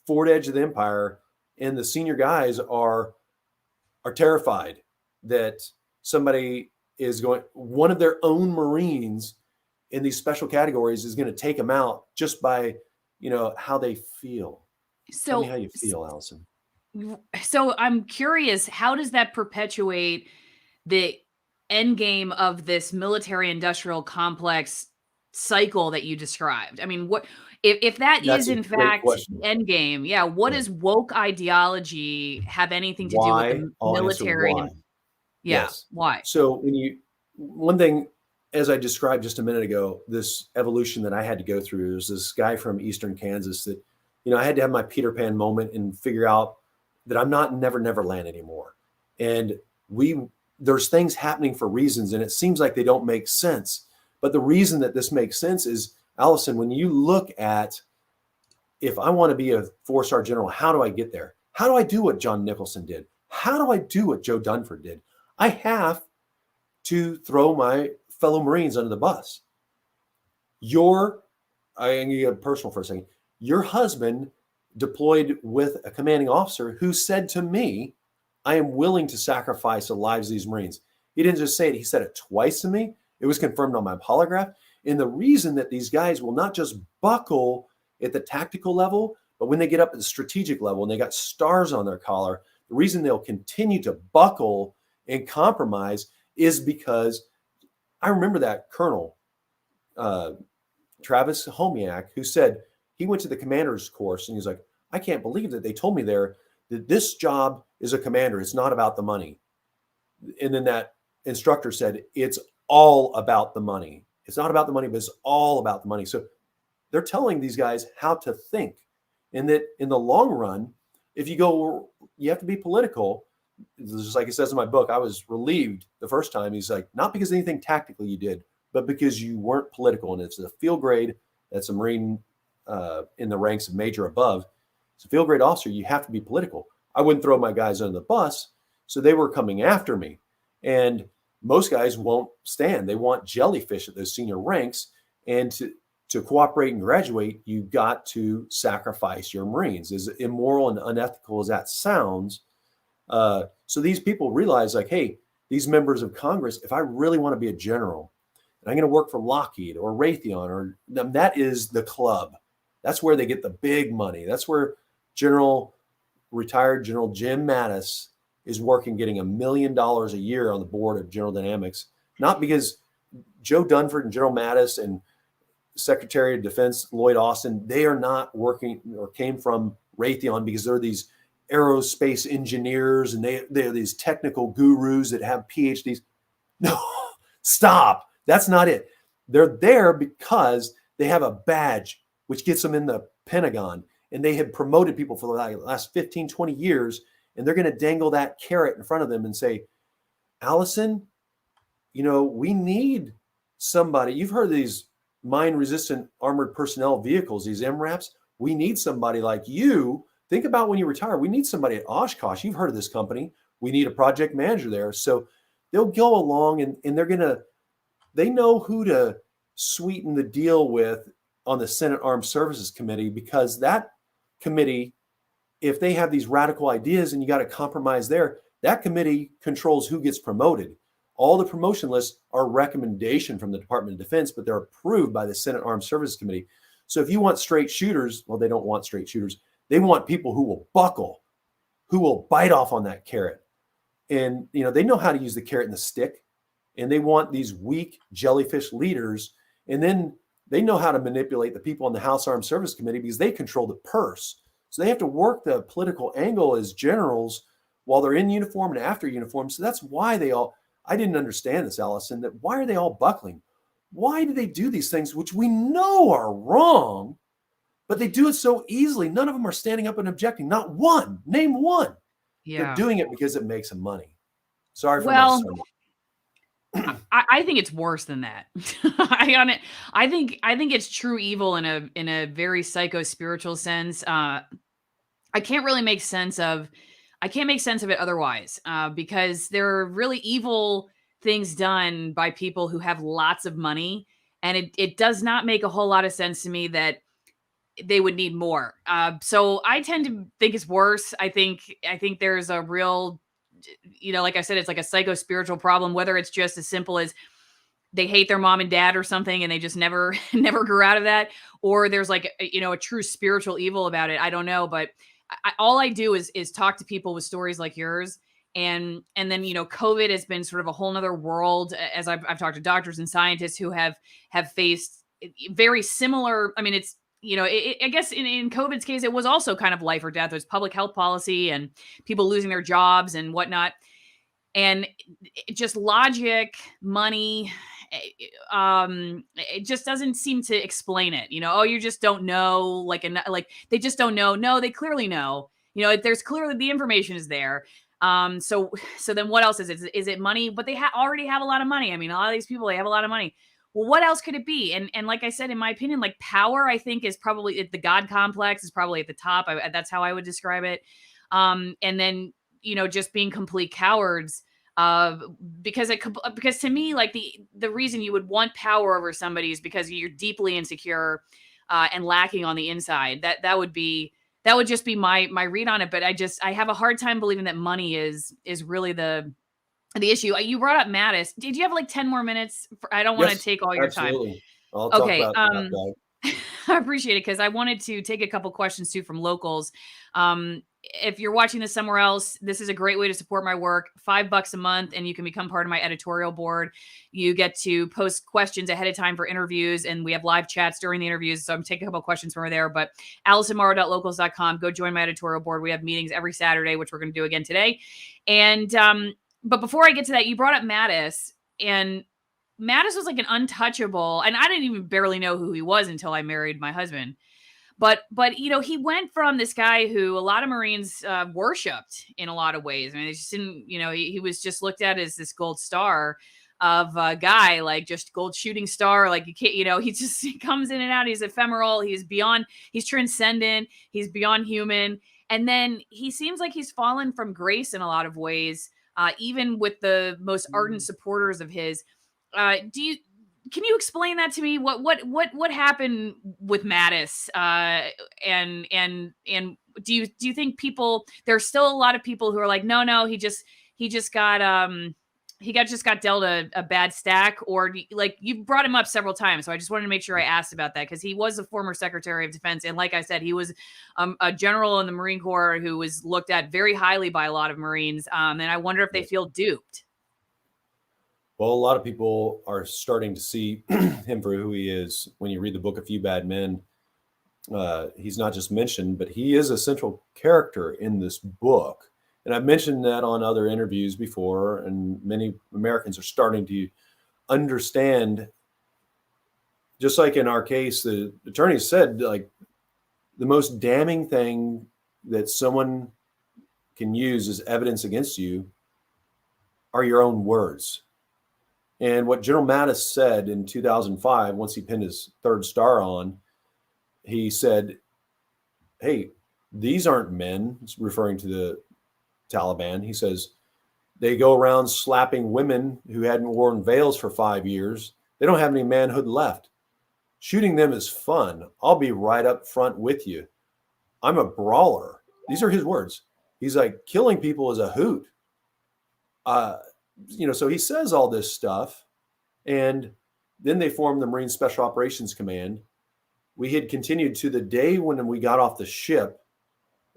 forward edge of the empire. And the senior guys are terrified that somebody is one of their own Marines in these special categories is going to take them out just by, how they feel. So, tell me how you feel, Allison. So I'm curious, how does that perpetuate the end game of this military industrial complex cycle that you described? I mean, what if that That's is a in great fact question. the end game? Yeah. What does woke ideology have anything to do with the I'll answer military? why. Yeah. Yes. Why? So one thing, as I described just a minute ago, this evolution that I had to go through, there's this guy from Eastern Kansas that, I had to have my Peter Pan moment and figure out that I'm not Never Never Land anymore. And there's things happening for reasons, and it seems like they don't make sense. But the reason that this makes sense is, Allison, when you look at, if I want to be a 4-star general, how do I get there? How do I do what John Nicholson did? How do I do what Joe Dunford did? I have to throw my fellow Marines under the bus. I'm going to get personal for a second. Your husband deployed with a commanding officer who said to me, I am willing to sacrifice the lives of these Marines. He didn't just say it, he said it twice to me. It was confirmed on my polygraph. And the reason that these guys will not just buckle at the tactical level, but when they get up at the strategic level and they got stars on their collar, the reason they'll continue to buckle and compromise is because I remember that Colonel Travis Homiak, who said he went to the commander's course and he's like, I can't believe that they told me there that this job is a commander. It's not about the money. And then that instructor said, it's all about the money. It's not about the money, but it's all about the money. So they're telling these guys how to think. And that in the long run, if you go, you have to be political. Just like it says in my book, I was relieved the first time. He's like, not because of anything tactically you did, but because you weren't political. And it's a field grade, that's a Marine in the ranks of major above. It's a field grade officer. You have to be political. I wouldn't throw my guys under the bus. So they were coming after me. And most guys won't stand. They want jellyfish at those senior ranks. And to cooperate and graduate, you've got to sacrifice your Marines. As immoral and unethical as that sounds. So these people realize, like, hey, these members of Congress, if I really want to be a general, and I'm going to work for Lockheed or Raytheon, or that is the club. That's where they get the big money. That's where retired General Jim Mattis is working, getting $1 million a year on the board of General Dynamics. Not because Joe Dunford and General Mattis and Secretary of Defense Lloyd Austin, they are not working or came from Raytheon because they're these aerospace engineers and they're these technical gurus that have PhDs. No, stop. That's not it. They're there because they have a badge which gets them in the Pentagon, and they have promoted people for the last 15, 20 years, and they're going to dangle that carrot in front of them and say, Allison, we need somebody. You've heard of these mine-resistant armored personnel vehicles, these MRAPs. We need somebody like you. Think about when you retire. We need somebody at Oshkosh. You've heard of this company. We need a project manager there. So they'll go along and they know who to sweeten the deal with on the Senate Armed Services Committee, because that committee, if they have these radical ideas and you got to compromise there, that committee controls who gets promoted. All the promotion lists are recommendation from the Department of Defense, but they're approved by the Senate Armed Services Committee. So if you want straight shooters, well, they don't want straight shooters. They want people who will buckle, who will bite off on that carrot. And, they know how to use the carrot and the stick. And they want these weak jellyfish leaders. And then they know how to manipulate the people on the House Armed Services Committee because they control the purse. So they have to work the political angle as generals while they're in uniform and after uniform. So that's why I didn't understand this, Allison, that why are they all buckling? Why do they do these things, which we know are wrong, but they do it so easily? None of them are standing up and objecting. Not one. Name one. Yeah. They're doing it because it makes them money. Sorry for my sermon. I think it's worse than that. I think it's true evil in a very psycho-spiritual sense. I can't make sense of it otherwise, because there are really evil things done by people who have lots of money, and it does not make a whole lot of sense to me that they would need more. So I tend to think it's worse. I think there's a real, like I said, it's like a psycho-spiritual problem, whether it's just as simple as they hate their mom and dad or something and they just never grew out of that, or there's like a true spiritual evil about it. I don't know, but all I do is talk to people with stories like yours. And then, COVID has been sort of a whole nother world, as I've talked to doctors and scientists who have faced very similar. I mean, it's, I guess in COVID's case, it was also kind of life or death. It was public health policy and people losing their jobs and whatnot. And just logic, money, it just doesn't seem to explain it. You just don't know, like they just don't know. No, they clearly know. There's clearly the information is there. So then what else is it? Is it money? But they already have a lot of money. I mean, a lot of these people, they have a lot of money. Well, what else could it be? And like I said, in my opinion, like power, I think is probably the God complex is probably at the top. That's how I would describe it. And then, just being complete cowards. Because to me, like the reason you would want power over somebody is because you're deeply insecure and lacking on the inside. That would just be my read on it. But I have a hard time believing that money is really the issue. You brought up Mattis. Did you have like 10 more minutes? I don't want to Yes, take all your absolutely. time. I'll talk Okay. about that guy. I appreciate it because I wanted to take a couple questions too from locals. If you're watching this somewhere else, this is a great way to support my work. $5 a month, and you can become part of my editorial board. You get to post questions ahead of time for interviews, and we have live chats during the interviews. So I'm taking a couple questions from there. But AllisonMorrow.locals.com. Go join my editorial board. We have meetings every Saturday, which we're going to do again today. And but before I get to that, you brought up Mattis, and Mattis was like an untouchable, and I didn't even barely know who he was until I married my husband. But he went from this guy who a lot of Marines worshipped in a lot of ways. I mean, they just didn't, he was just looked at as this gold star of a guy, like just gold shooting star. Like you can't, he comes in and out. He's ephemeral. He's transcendent. He's beyond human. And then he seems like he's fallen from grace in a lot of ways, even with the most ardent supporters of his. Can you explain that to me? What happened with Mattis? And do you think there's still a lot of people who are like, no, he just got dealt a bad stack, or like you brought him up several times. So I just wanted to make sure I asked about that because he was a former Secretary of Defense. And like I said, he was a general in the Marine Corps who was looked at very highly by a lot of Marines. And I wonder if they feel duped. Well, a lot of people are starting to see him for who he is. When you read the book A Few Bad Men, he's not just mentioned, but he is a central character in this book. And I've mentioned that on other interviews before, and many Americans are starting to understand, just like in our case, the attorney said, like, the most damning thing that someone can use as evidence against you are your own words. And what General Mattis said in 2005, once he pinned his third star on, he said, hey, these aren't men, referring to the Taliban. He says, they go around slapping women who hadn't worn veils for 5 years. They don't have any manhood left. Shooting them is fun. I'll be right up front with you. I'm a brawler. These are his words. He's like, killing people is a hoot. So he says all this stuff, and then they formed the Marine Special Operations Command. We had continued to the day when we got off the ship,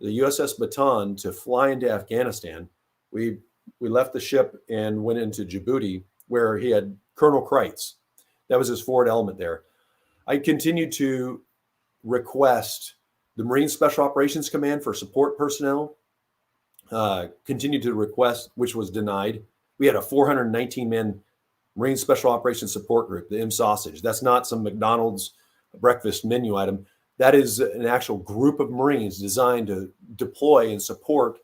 the USS Baton, to fly into Afghanistan. We left the ship and went into Djibouti, where he had Colonel Kreitz. That was his forward element there. I continued to request the Marine Special Operations Command for support personnel. Continued to request, which was denied. We had a 419-man Marine Special Operations Support Group, the M Sausage. That's not some McDonald's breakfast menu item. That is an actual group of Marines designed to deploy and support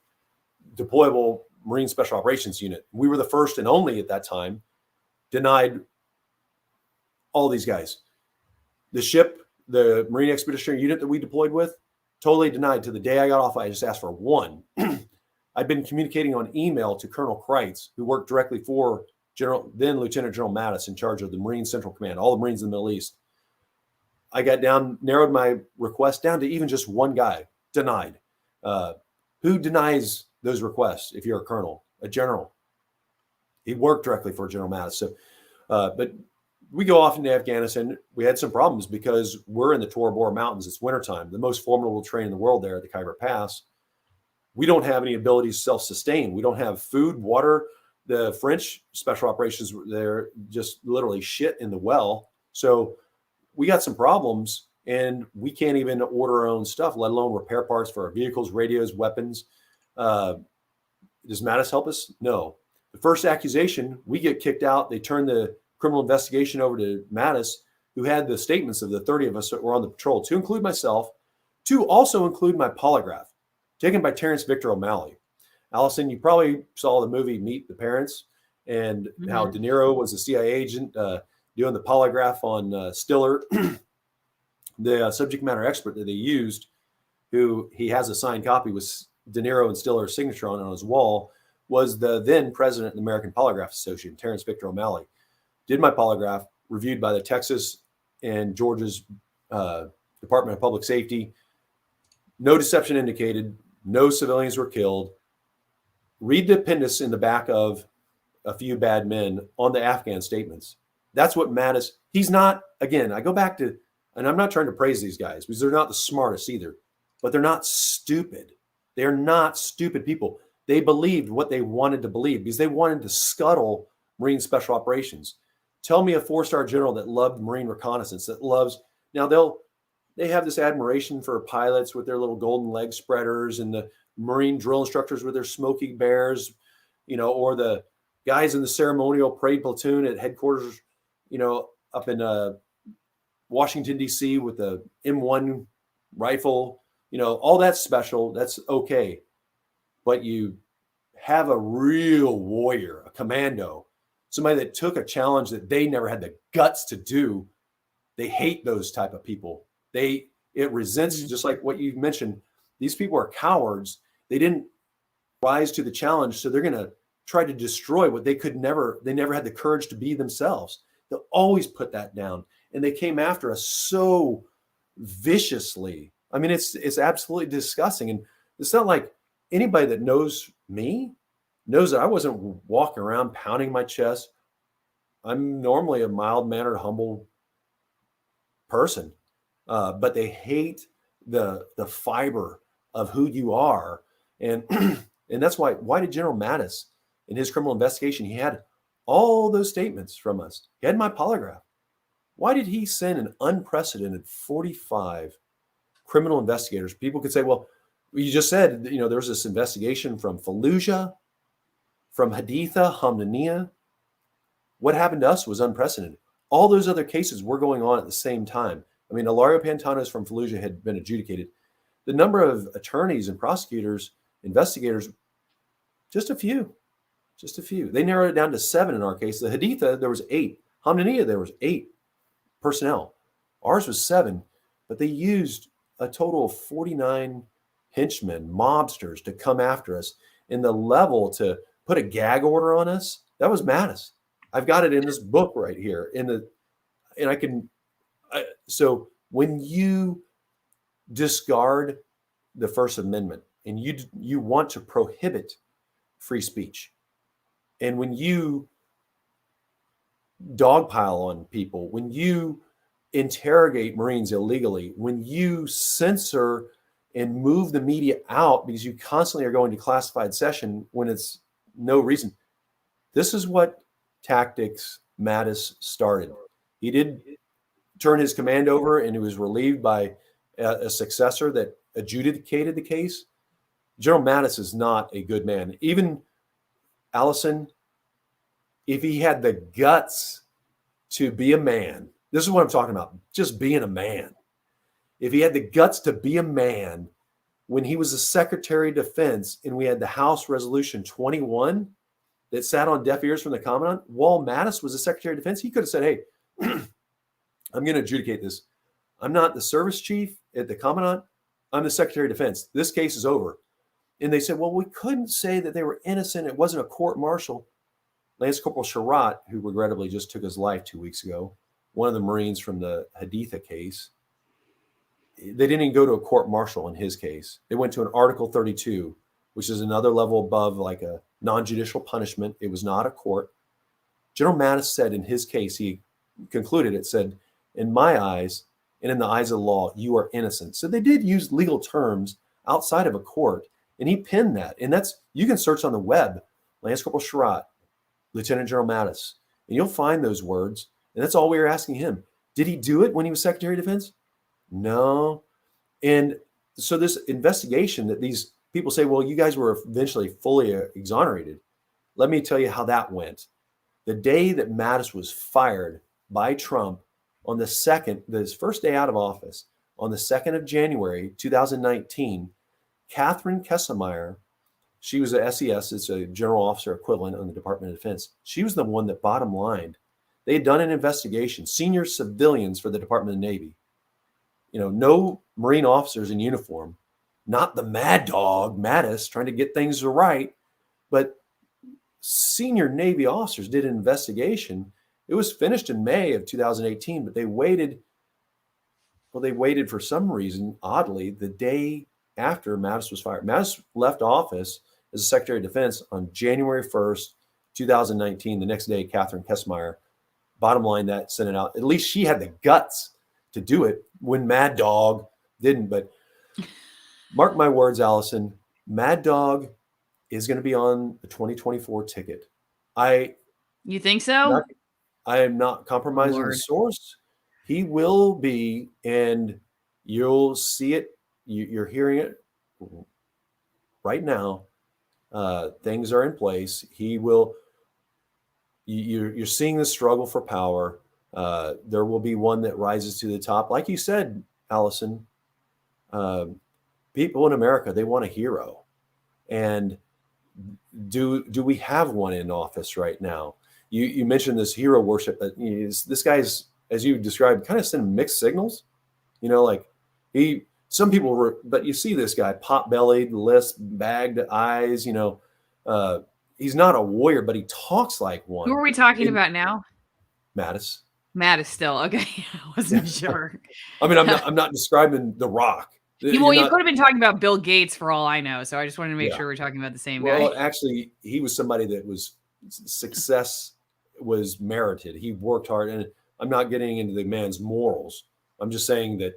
deployable Marine Special Operations Unit. We were the first and only at that time. Denied all these guys. The ship, the Marine Expeditionary Unit that we deployed with, totally denied. To the day I got off, I just asked for one. I'd been communicating on email to Colonel Kreitz, who worked directly for then Lieutenant General Mattis, in charge of the Marine Central Command, all the Marines in the Middle East. I narrowed my request down to even just one guy, denied. Who denies those requests if you're a colonel, a general? He worked directly for General Mattis. So, but we go off into Afghanistan. We had some problems because we're in the Tora Bora Mountains. It's wintertime, the most formidable terrain in the world there at the Khyber Pass. We don't have any ability to self-sustain. We don't have food, water. The French special operations, they're just literally shit in the well. So we got some problems, and we can't even order our own stuff, let alone repair parts for our vehicles, radios, weapons. Does Mattis help us? No. The first accusation, we get kicked out. They turn the criminal investigation over to Mattis, who had the statements of the 30 of us that were on the patrol, to include myself, to also include my polygraph, taken by Terrence Victor O'Malley. Allison, you probably saw the movie Meet the Parents, and how De Niro was a CIA agent doing the polygraph on Stiller, the subject matter expert that they used, who he has a signed copy with De Niro and Stiller's signature on his wall, was the then president of the American Polygraph Association, Terrence Victor O'Malley. Did my polygraph, reviewed by the Texas and Georgia's Department of Public Safety. No deception indicated. No civilians were killed. Read the appendix in the back of A Few Bad Men on the Afghan statements. That's what Mattis, he's not, again, I go back to, and I'm not trying to praise these guys because they're not the smartest either, but they're not stupid. They're not stupid people. They believed what they wanted to believe because they wanted to scuttle Marine Special Operations. Tell me a 4-star general that loved Marine reconnaissance, that loves, now they have this admiration for pilots with their little golden leg spreaders and the Marine drill instructors with their smoky bears, or the guys in the ceremonial parade platoon at headquarters, up in Washington, D.C. with the M1 rifle, all that's special. That's okay. But you have a real warrior, a commando, somebody that took a challenge that they never had the guts to do. They hate those type of people. It resents, just like what you mentioned. These people are cowards. They didn't rise to the challenge, so they're going to try to destroy what they never had the courage to be themselves. They'll always put that down. And they came after us so viciously. I mean, it's absolutely disgusting. And it's not like anybody that knows me knows that I wasn't walking around pounding my chest. I'm normally a mild-mannered, humble person. But they hate the fiber of who you are. And and that's why did General Mattis in his criminal investigation, he had all those statements from us. He had my polygraph. Why did he send an unprecedented 45 criminal investigators? People could say, well, you just said, there was this investigation from Fallujah, from Haditha, Hamdaniya. What happened to us was unprecedented. All those other cases were going on at the same time. I mean, Ilario Pantano's from Fallujah had been adjudicated. The number of attorneys and prosecutors, investigators, just a few. They narrowed it down to 7 in our case. The Haditha, there was 8. Hamdaniya, there was 8 personnel. Ours was 7, but they used a total of 49 henchmen, mobsters to come after us. And the level to put a gag order on us, that was Mattis. I've got it in this book right here. So when you discard the First Amendment and you want to prohibit free speech, and when you dogpile on people, when you interrogate Marines illegally, when you censor and move the media out because you constantly are going to classified session when it's no reason, this is what tactics Mattis started. He did turn his command over, and he was relieved by a successor that adjudicated the case. General Mattis is not a good man. Even Allison, if he had the guts to be a man, this is what I'm talking about, just being a man. If he had the guts to be a man when he was the Secretary of Defense and we had the House Resolution 21 that sat on deaf ears from the Commandant, while Mattis was the Secretary of Defense, he could have said, hey, I'm going to adjudicate this. I'm not the service chief at the Commandant. I'm the Secretary of Defense. This case is over. And they said, well, we couldn't say that they were innocent. It wasn't a court-martial. Lance Corporal Sherratt, who regrettably just took his life 2 weeks ago, one of the Marines from the Haditha case, they didn't even go to a court-martial in his case. They went to an Article 32, which is another level above like a non-judicial punishment. It was not a court. General Mattis said in his case, he concluded, it said, in my eyes and in the eyes of the law, you are innocent. So they did use legal terms outside of a court, and he pinned that. And that's, you can search on the web, Lance Corporal Sherratt, Lieutenant General Mattis, and you'll find those words. And that's all we were asking him. Did he do it when he was Secretary of Defense? No. And so this investigation that these people say, well, you guys were eventually fully exonerated. Let me tell you how that went. The day that Mattis was fired by Trump on the 2nd, his first day out of office, on the 2nd of January, 2019, Catherine Kesselmeyer, she was a SES, it's a general officer equivalent on the Department of Defense. She was the one that bottom lined. They had done an investigation, senior civilians for the Department of the Navy. No Marine officers in uniform, not the mad dog, Mattis, trying to get things right, but senior Navy officers did an investigation. It was finished in May of 2018, but they waited. Well, they waited for some reason, oddly, the day after Mattis was fired. Mattis left office as a Secretary of Defense on January 1st, 2019. The next day, Catherine Kessmeyer, bottom line, that sent it out. At least she had the guts to do it when Mad Dog didn't. But mark my words, Allison, Mad Dog is going to be on the 2024 ticket. You think so? I am not compromising the source. He will be, and you'll see it. You're hearing it right now. Things are in place. He will. You're seeing the struggle for power. There will be one that rises to the top. Like you said, Allison, people in America, they want a hero. And do we have one in office right now? You mentioned this hero worship. This guy's, as you described, kind of sending mixed signals. Like some people were, but you see this guy, pot-bellied, lisp, bagged eyes, he's not a warrior, but he talks like one. Who are we talking about now? Mattis. Mattis still. Okay. I wasn't sure. I mean, I'm not describing The Rock. You could have been talking about Bill Gates for all I know. So I just wanted to make sure we're talking about the same guy. Well, actually, he was somebody that was success was merited. He worked hard, and I'm not getting into the man's morals. I'm just saying that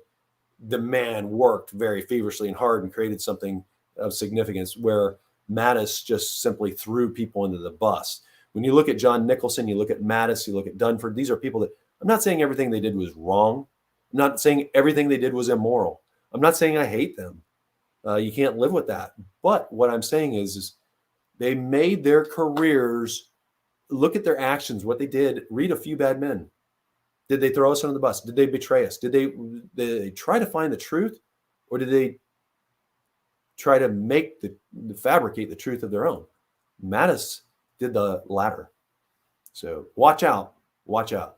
the man worked very feverishly and hard and created something of significance, where Mattis just simply threw people into the bus. When you look at John Nicholson, you look at Mattis, you look at Dunford, these are people that, I'm not saying everything they did was wrong. I'm not saying everything they did was immoral. I'm not saying I hate them. You can't live with that. But what I'm saying is they made their careers, look at their actions, what they did. Read A Few Bad Men. Did they throw us under the bus? Did they betray us? Did they try to find the truth, or did they try to make fabricate the truth of their own? Mattis did the latter. So watch out. Watch out.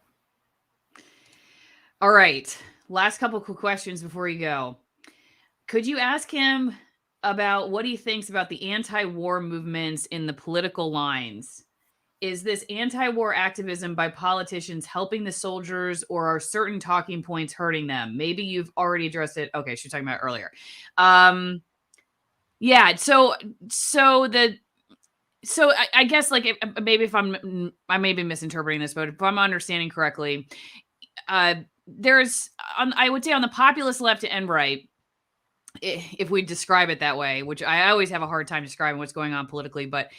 All right. Last couple quick questions before you go. Could you ask him about what he thinks about the anti-war movements in the political lines? Is this anti-war activism by politicians helping the soldiers, or are certain talking points hurting them? Maybe you've already addressed it. Okay, she was talking about it earlier. Yeah. So I guess, like, maybe if I may be misinterpreting this, but if I'm understanding correctly, there's, I would say, on the populist left and right, if we describe it that way, which I always have a hard time describing what's going on politically, but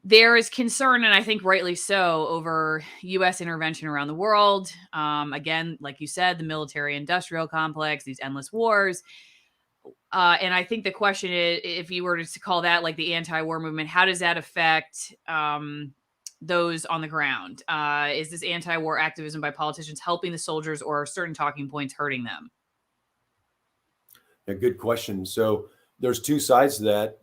there is concern, and I think rightly so, over U.S. intervention around the world. Again, like you said, the military-industrial complex, these endless wars. And I think the question is, if you were to call that like the anti-war movement, how does that affect those on the ground? Is this anti-war activism by politicians helping the soldiers, or are certain talking points hurting them? A good question. So there's two sides to that.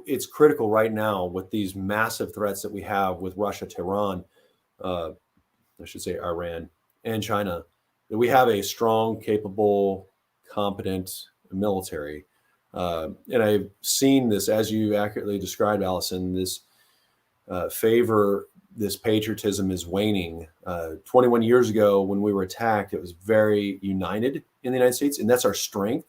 It's critical right now with these massive threats that we have with Russia, Tehran, I should say Iran, and China, that we have a strong, capable, competent military. And I've seen this, as you accurately described, Allison, this this patriotism is waning. 21 years ago, when we were attacked, it was very united in the United States, and that's our strength.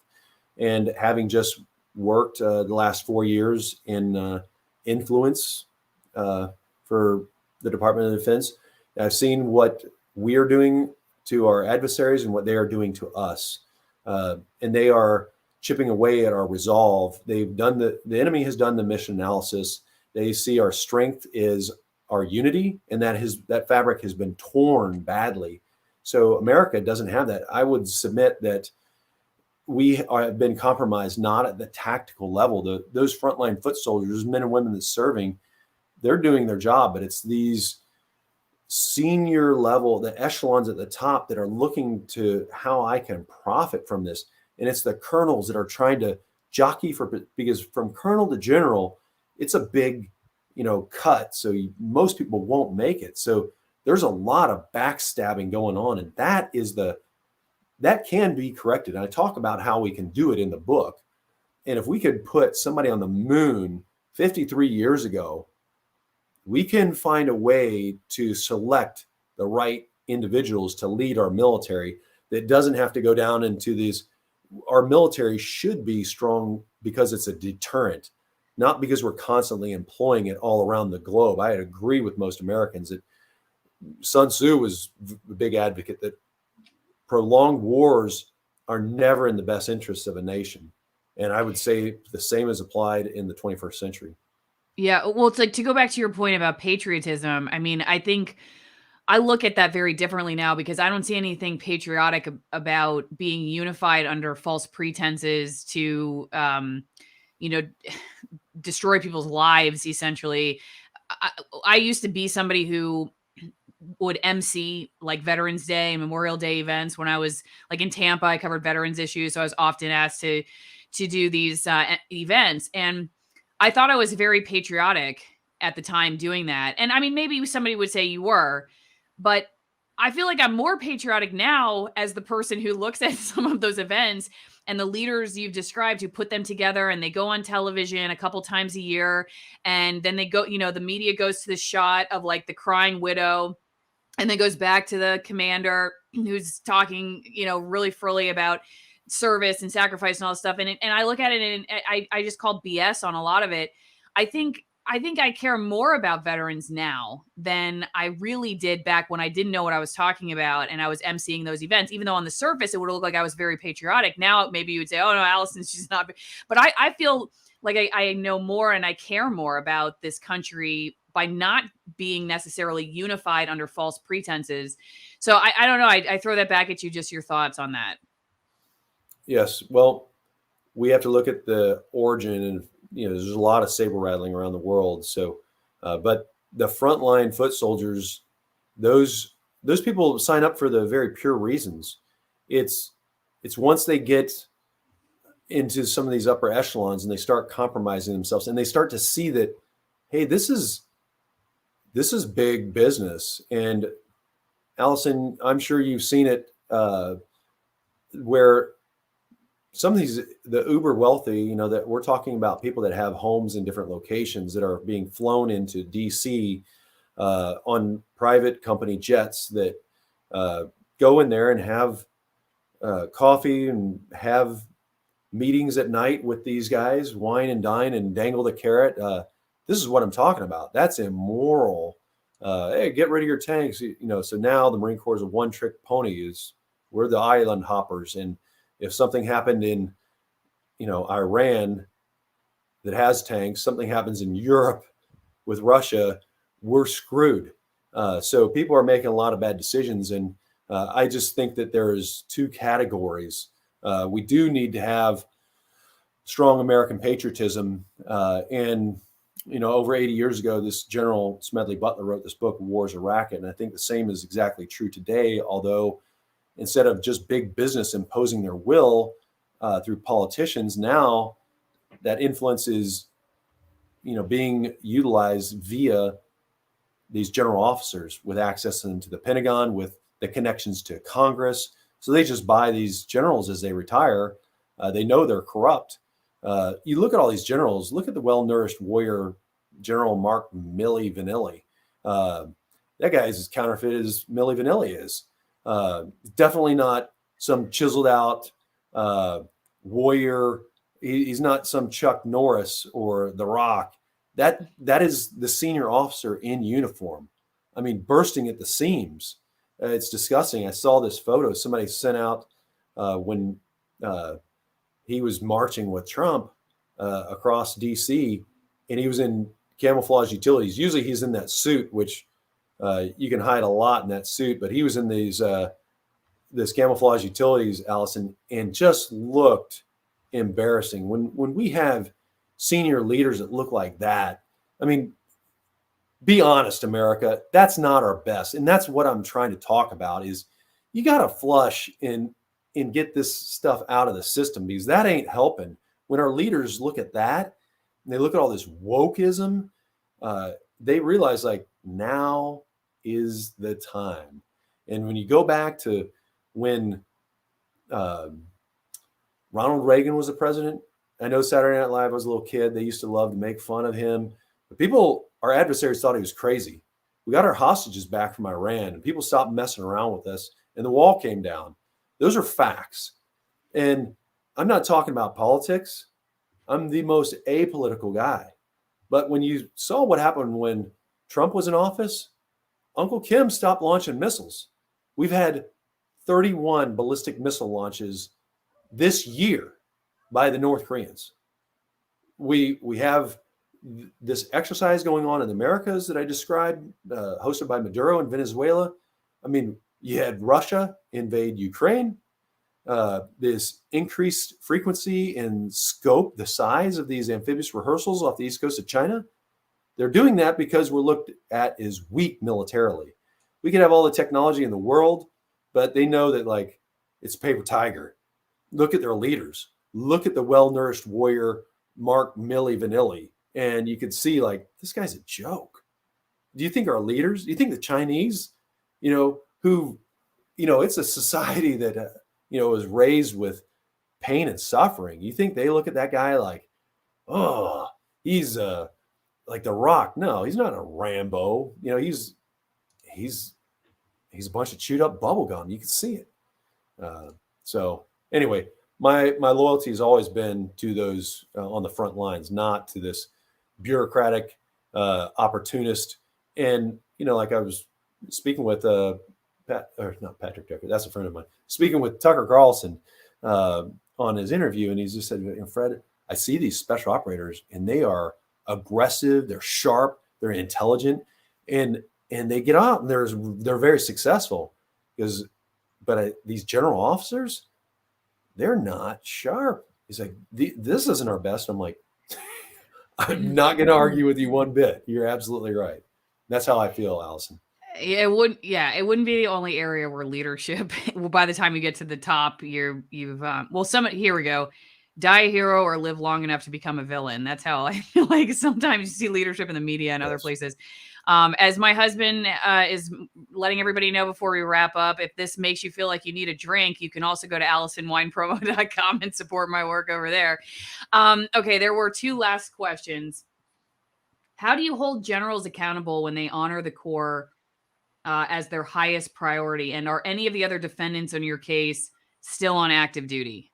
And having just worked the last 4 years in influence for the Department of Defense, I've seen what we are doing to our adversaries and what they are doing to us. And they are chipping away at our resolve. They've done the enemy has done the mission analysis. They see our strength is our unity, and that fabric has been torn badly. So America doesn't have that. I would submit that we have been compromised, not at the tactical level. Those frontline foot soldiers, men and women that's serving, they're doing their job, but it's these senior level, the echelons at the top, that are looking to how I can profit from this. And it's the colonels that are trying to jockey because from colonel to general, it's a big, cut. So most people won't make it. So there's a lot of backstabbing going on, and that can be corrected. And I talk about how we can do it in the book, And if we could put somebody on the moon 53 years ago, we can find a way to select the right individuals to lead our military that doesn't have to go down into these. Our military should be strong because it's a deterrent, not because we're constantly employing it all around the globe. I agree with most Americans that Sun Tzu was a big advocate that prolonged wars are never in the best interests of a nation. And I would say the same is applied in the 21st century. Yeah, well, it's like to go back to your point about patriotism. I mean, I think I look at that very differently now because I don't see anything patriotic about being unified under false pretenses to, you know, destroy people's lives. Essentially, I used to be somebody who would MC like Veterans Day and Memorial Day events when I was like in Tampa. I covered veterans issues, so I was often asked to do these events, and I thought I was very patriotic at the time doing that. And I mean, maybe somebody would say you were, but I feel like I'm more patriotic now as the person who looks at some of those events and the leaders you've described who put them together, and they go on television a couple times a year, and then they go, you know, the media goes to the shot of like the crying widow, and then goes back to the commander who's talking, you know, really frilly about service and sacrifice and all this stuff. And I look at it and I just call BS on a lot of it. I think I care more about veterans now than I really did back when I didn't know what I was talking about and I was emceeing those events. Even though on the surface it would look like I was very patriotic. Now maybe you would say, "Oh no, Allison, she's not." But I feel like I know more and I care more about this country by not being necessarily unified under false pretenses. So I don't know. I throw that back at you. Just your thoughts on that. Yes. Well, we have to look at the origin, and there's a lot of saber rattling around the world. So, but the frontline foot soldiers, those people sign up for the very pure reasons. It's once they get into some of these upper echelons and they start compromising themselves, and they start to see that, hey, this is big business. And Allison, I'm sure you've seen it, where some of these, the uber wealthy, that we're talking about people that have homes in different locations that are being flown into DC on private company jets that go in there and have coffee and have meetings at night with these guys, wine and dine and dangle the carrot. This is what I'm talking about. That's immoral. Hey, get rid of your tanks. So now the Marine Corps is a one-trick pony. We're the island hoppers. And if something happened in, Iran that has tanks, something happens in Europe with Russia, we're screwed. So people are making a lot of bad decisions. And I just think that there's two categories. We do need to have strong American patriotism. And over 80 years ago, this General Smedley Butler wrote this book, War's a Racket. And I think the same is exactly true today, although instead of just big business imposing their will through politicians, now that influence is, being utilized via these general officers with access into the Pentagon, with the connections to Congress. So they just buy these generals as they retire. They know they're corrupt. You look at all these generals, look at the well-nourished warrior General Mark Milli Vanilli. That guy is as counterfeit as Milli Vanilli is. Definitely not some chiseled out warrior. He's not some Chuck Norris or The Rock. That is the senior officer in uniform. I mean, bursting at the seams. It's disgusting. I saw this photo somebody sent out when he was marching with Trump across DC, and he was in camouflage utilities. Usually he's in that suit, which you can hide a lot in that suit, but he was in this camouflage utilities, Allison, and just looked embarrassing. When we have senior leaders that look like that, I mean, be honest, America, that's not our best. And that's what I'm trying to talk about is you got to flush and get this stuff out of the system, because that ain't helping. When our leaders look at that and they look at all this wokeism, they realize like now is the time. And when you go back to when Ronald Reagan was the president, I know Saturday Night Live was a little kid. They used to love to make fun of him. But people, our adversaries thought he was crazy. We got our hostages back from Iran, and people stopped messing around with us, and the wall came down. Those are facts. And I'm not talking about politics. I'm the most apolitical guy. But when you saw what happened when Trump was in office, Uncle Kim stopped launching missiles. We've had 31 ballistic missile launches this year by the North Koreans. We have this exercise going on in the Americas that I described, hosted by Maduro in Venezuela. I mean, you had Russia invade Ukraine. This increased frequency and scope, the size of these amphibious rehearsals off the east coast of China. They're doing that because we're looked at as weak militarily. We could have all the technology in the world, but they know that, like, it's paper tiger. Look at their leaders. Look at the well-nourished warrior, Mark Milli Vanilli. And you could see, like, this guy's a joke. Do you think our leaders, do you think the Chinese, who, it's a society that, was raised with pain and suffering. You think they look at that guy like, oh, he's like The Rock? No, he's not a Rambo. He's a bunch of chewed up bubble gum. You can see it. So anyway, my loyalty has always been to those on the front lines, not to this bureaucratic opportunist. And like I was speaking with not Patrick Decker, that's a friend of mine, speaking with Tucker Carlson on his interview, and he's just said, Fred, I see these special operators, and they are aggressive, they're sharp, they're intelligent, and they get out, and they're very successful. But these general officers, they're not sharp. He's like, this isn't our best. I'm like, I'm not going to argue with you one bit. You're absolutely right. That's how I feel, Allison. It wouldn't be the only area where leadership, by the time you get to the top, here we go. Die a hero or live long enough to become a villain. That's how I feel like sometimes you see leadership in the media and other places. As my husband is letting everybody know before we wrap up, if this makes you feel like you need a drink, you can also go to AllisonWinePromo.com and support my work over there. Okay, there were two last questions. How do you hold generals accountable when they honor the Corps as their highest priority? And are any of the other defendants on your case still on active duty?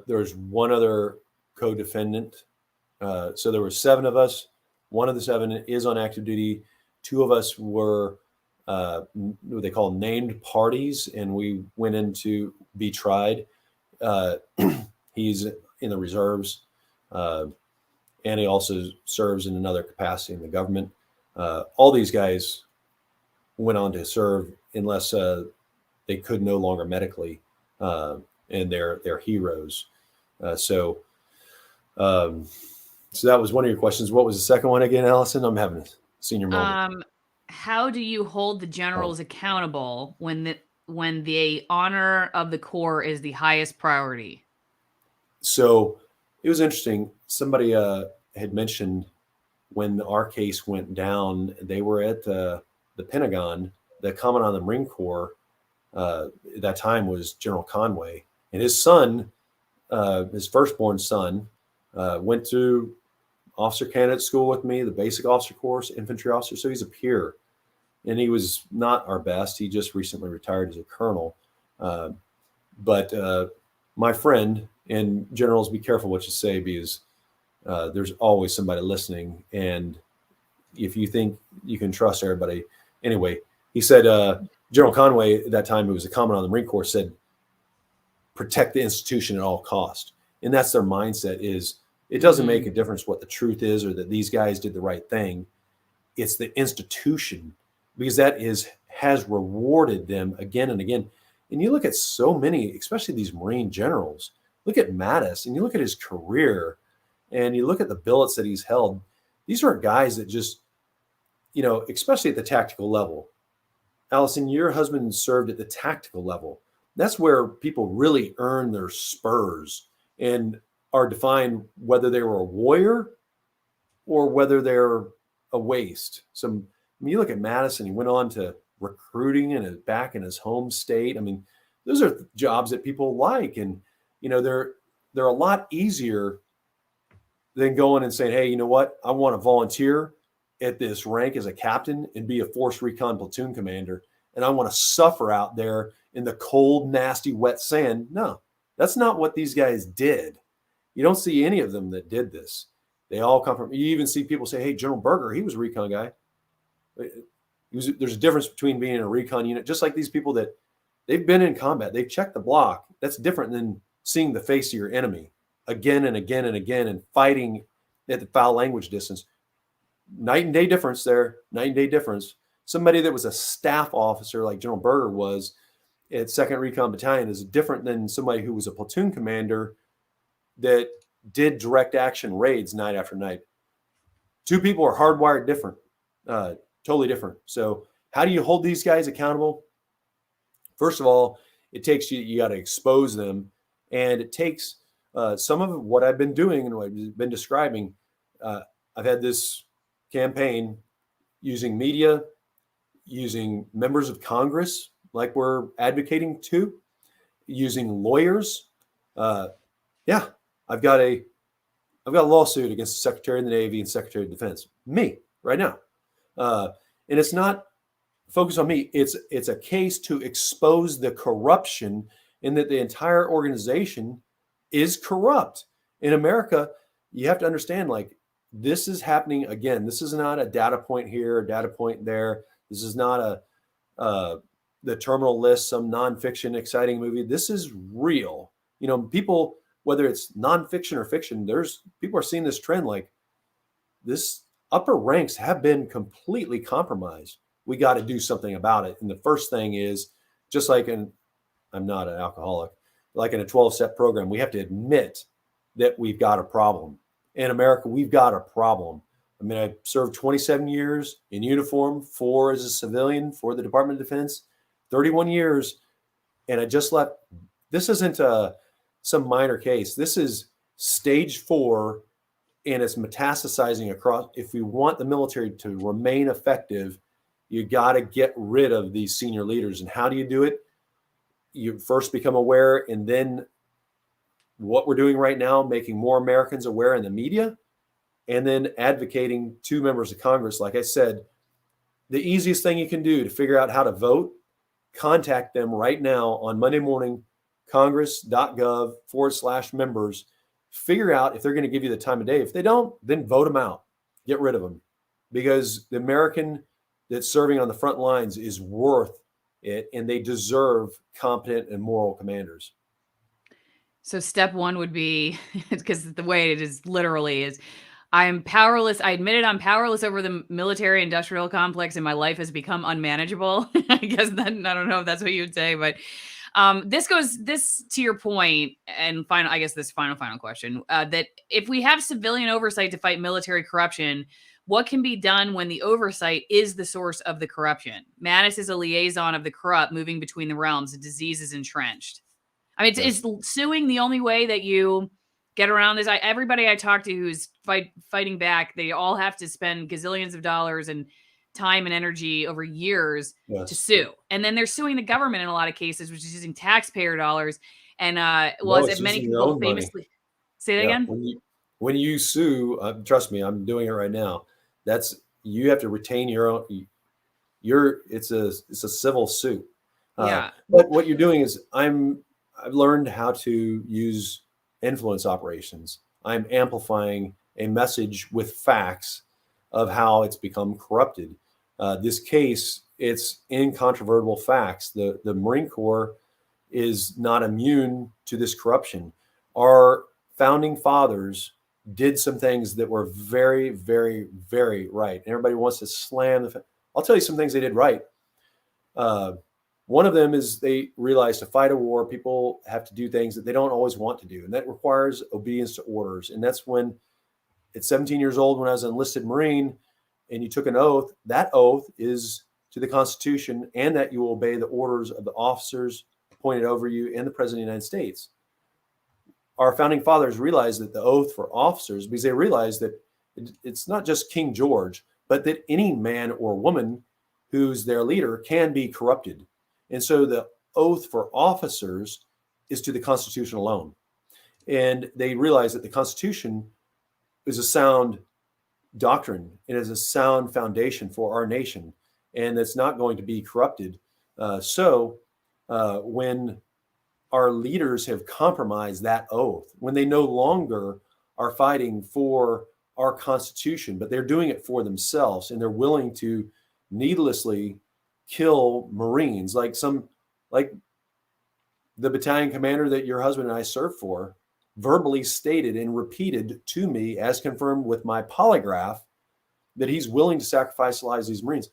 There's one other co-defendant. So there were 7 of us. One of the 7 is on active duty. 2 of us were what they call named parties, and we went in to be tried. He's in the reserves, and he also serves in another capacity in the government. All these guys went on to serve unless they could no longer medically, and they're heroes. So that was one of your questions. What was the second one again, Allison? I'm having a senior moment. How do you hold the generals accountable when the honor of the Corps is the highest priority? So it was interesting. Somebody had mentioned when our case went down, they were at the Pentagon. The Commandant of the Marine Corps at that time was General Conway, and his son, his firstborn son, went to officer candidate school with me, the basic officer course, infantry officer. So he's a peer, and he was not our best. He just recently retired as a colonel. But my friend, and generals, be careful what you say, because there's always somebody listening. And if you think you can trust everybody, anyway, he said, General Conway at that time, who was a commandant of the Marine Corps, said, protect the institution at all cost. And that's their mindset is, it doesn't make a difference what the truth is or that these guys did the right thing. It's the institution, because that has rewarded them again and again. And you look at so many, especially these Marine generals, look at Mattis, and you look at his career, and you look at the billets that he's held. These aren't guys that just, especially at the tactical level. Allison, your husband served at the tactical level. That's where people really earn their spurs and are defined whether they were a warrior or whether they're a waste. You look at Madison, he went on to recruiting and back in his home state. I mean, those are jobs that people like, and they're they're a lot easier than going and saying, hey, you know what? I want to volunteer at this rank as a captain and be a force recon platoon commander. And I want to suffer out there in the cold, nasty, wet sand. No, that's not what these guys did. You don't see any of them that did this. They all come from, you even see people say, hey, General Berger, he was a recon guy. There's a difference between being in a recon unit, just like these people that they've been in combat. They've checked the block. That's different than seeing the face of your enemy again and again and again and fighting at the foul language distance. Night and day difference there, night and day difference. Somebody that was a staff officer like General Berger was at 2nd Recon Battalion is different than somebody who was a platoon commander that did direct action raids night after night. Two people are hardwired different, totally different. So how do you hold these guys accountable? First of all, it takes you got to expose them. And it takes some of what I've been doing and what I've been describing. I've had this campaign using media, using members of Congress, like we're advocating to, using lawyers. I've got a lawsuit against the Secretary of the Navy and Secretary of Defense. Me right now, and it's not focused on me. It's a case to expose the corruption in that the entire organization is corrupt. In America, you have to understand, like, this is happening again. This is not a data point here, a data point there. This is not the Terminal List, some nonfiction exciting movie. This is real. You know, people, whether it's nonfiction or fiction, people are seeing this trend. Like, this upper ranks have been completely compromised. We got to do something about it. And the first thing is, just like I'm not an alcoholic, like in a 12-step program, we have to admit that we've got a problem. In America, we've got a problem. I mean, I served 27 years in uniform, 4 as a civilian for the Department of Defense, 31 years, and I just left. This isn't some minor case. This is stage 4, and it's metastasizing across. If we want the military to remain effective, you got to get rid of these senior leaders. And how do you do it? You first become aware, and then what we're doing right now, making more Americans aware in the media, and then advocating to members of Congress. Like I said, the easiest thing you can do to figure out how to vote, contact them right now on Monday morning, congress.gov/members. Figure out if they're going to give you the time of day. If they don't, then vote them out. Get rid of them. Because the American that's serving on the front lines is worth it, and they deserve competent and moral commanders. So step 1 would be, because the way it is literally is, I'm powerless. I admitted I'm powerless over the military industrial complex, and my life has become unmanageable. I guess then, I don't know if that's what you would say, but this to your point, and final question, that if we have civilian oversight to fight military corruption, what can be done when the oversight is the source of the corruption? Mattis is a liaison of the corrupt moving between the realms. The disease is entrenched. I mean, is suing the only way that you get around this? Everybody I talk to who's fighting back, they all have to spend gazillions of dollars and time and energy over years to sue. And then they're suing the government in a lot of cases, which is using taxpayer dollars. And as many people famously say that again. When you sue, trust me, I'm doing it right now. You have to retain your own. It's a civil suit. But what you're doing is I've learned how to use influence operations. I'm amplifying a message with facts of how it's become corrupted. This case, it's incontrovertible facts. The Marine Corps is not immune to this corruption. Our founding fathers did some things that were very, very, very right. And everybody wants to slam I'll tell you some things they did right. One of them is they realized to fight a war, people have to do things that they don't always want to do. And that requires obedience to orders. And that's when, at 17 years old, when I was an enlisted Marine and you took an oath, that oath is to the Constitution and that you will obey the orders of the officers appointed over you and the President of the United States. Our founding fathers realized that the oath for officers, because they realized that it's not just King George, but that any man or woman who's their leader can be corrupted. And so the oath for officers is to the Constitution alone. And they realized that the Constitution is a sound doctrine. It is a sound foundation for our nation, and that's not going to be corrupted. When our leaders have compromised that oath, when they no longer are fighting for our Constitution, but they're doing it for themselves, and they're willing to needlessly kill Marines, like the battalion commander that your husband and I served for, verbally stated and repeated to me, as confirmed with my polygraph, that he's willing to sacrifice the lives of these Marines.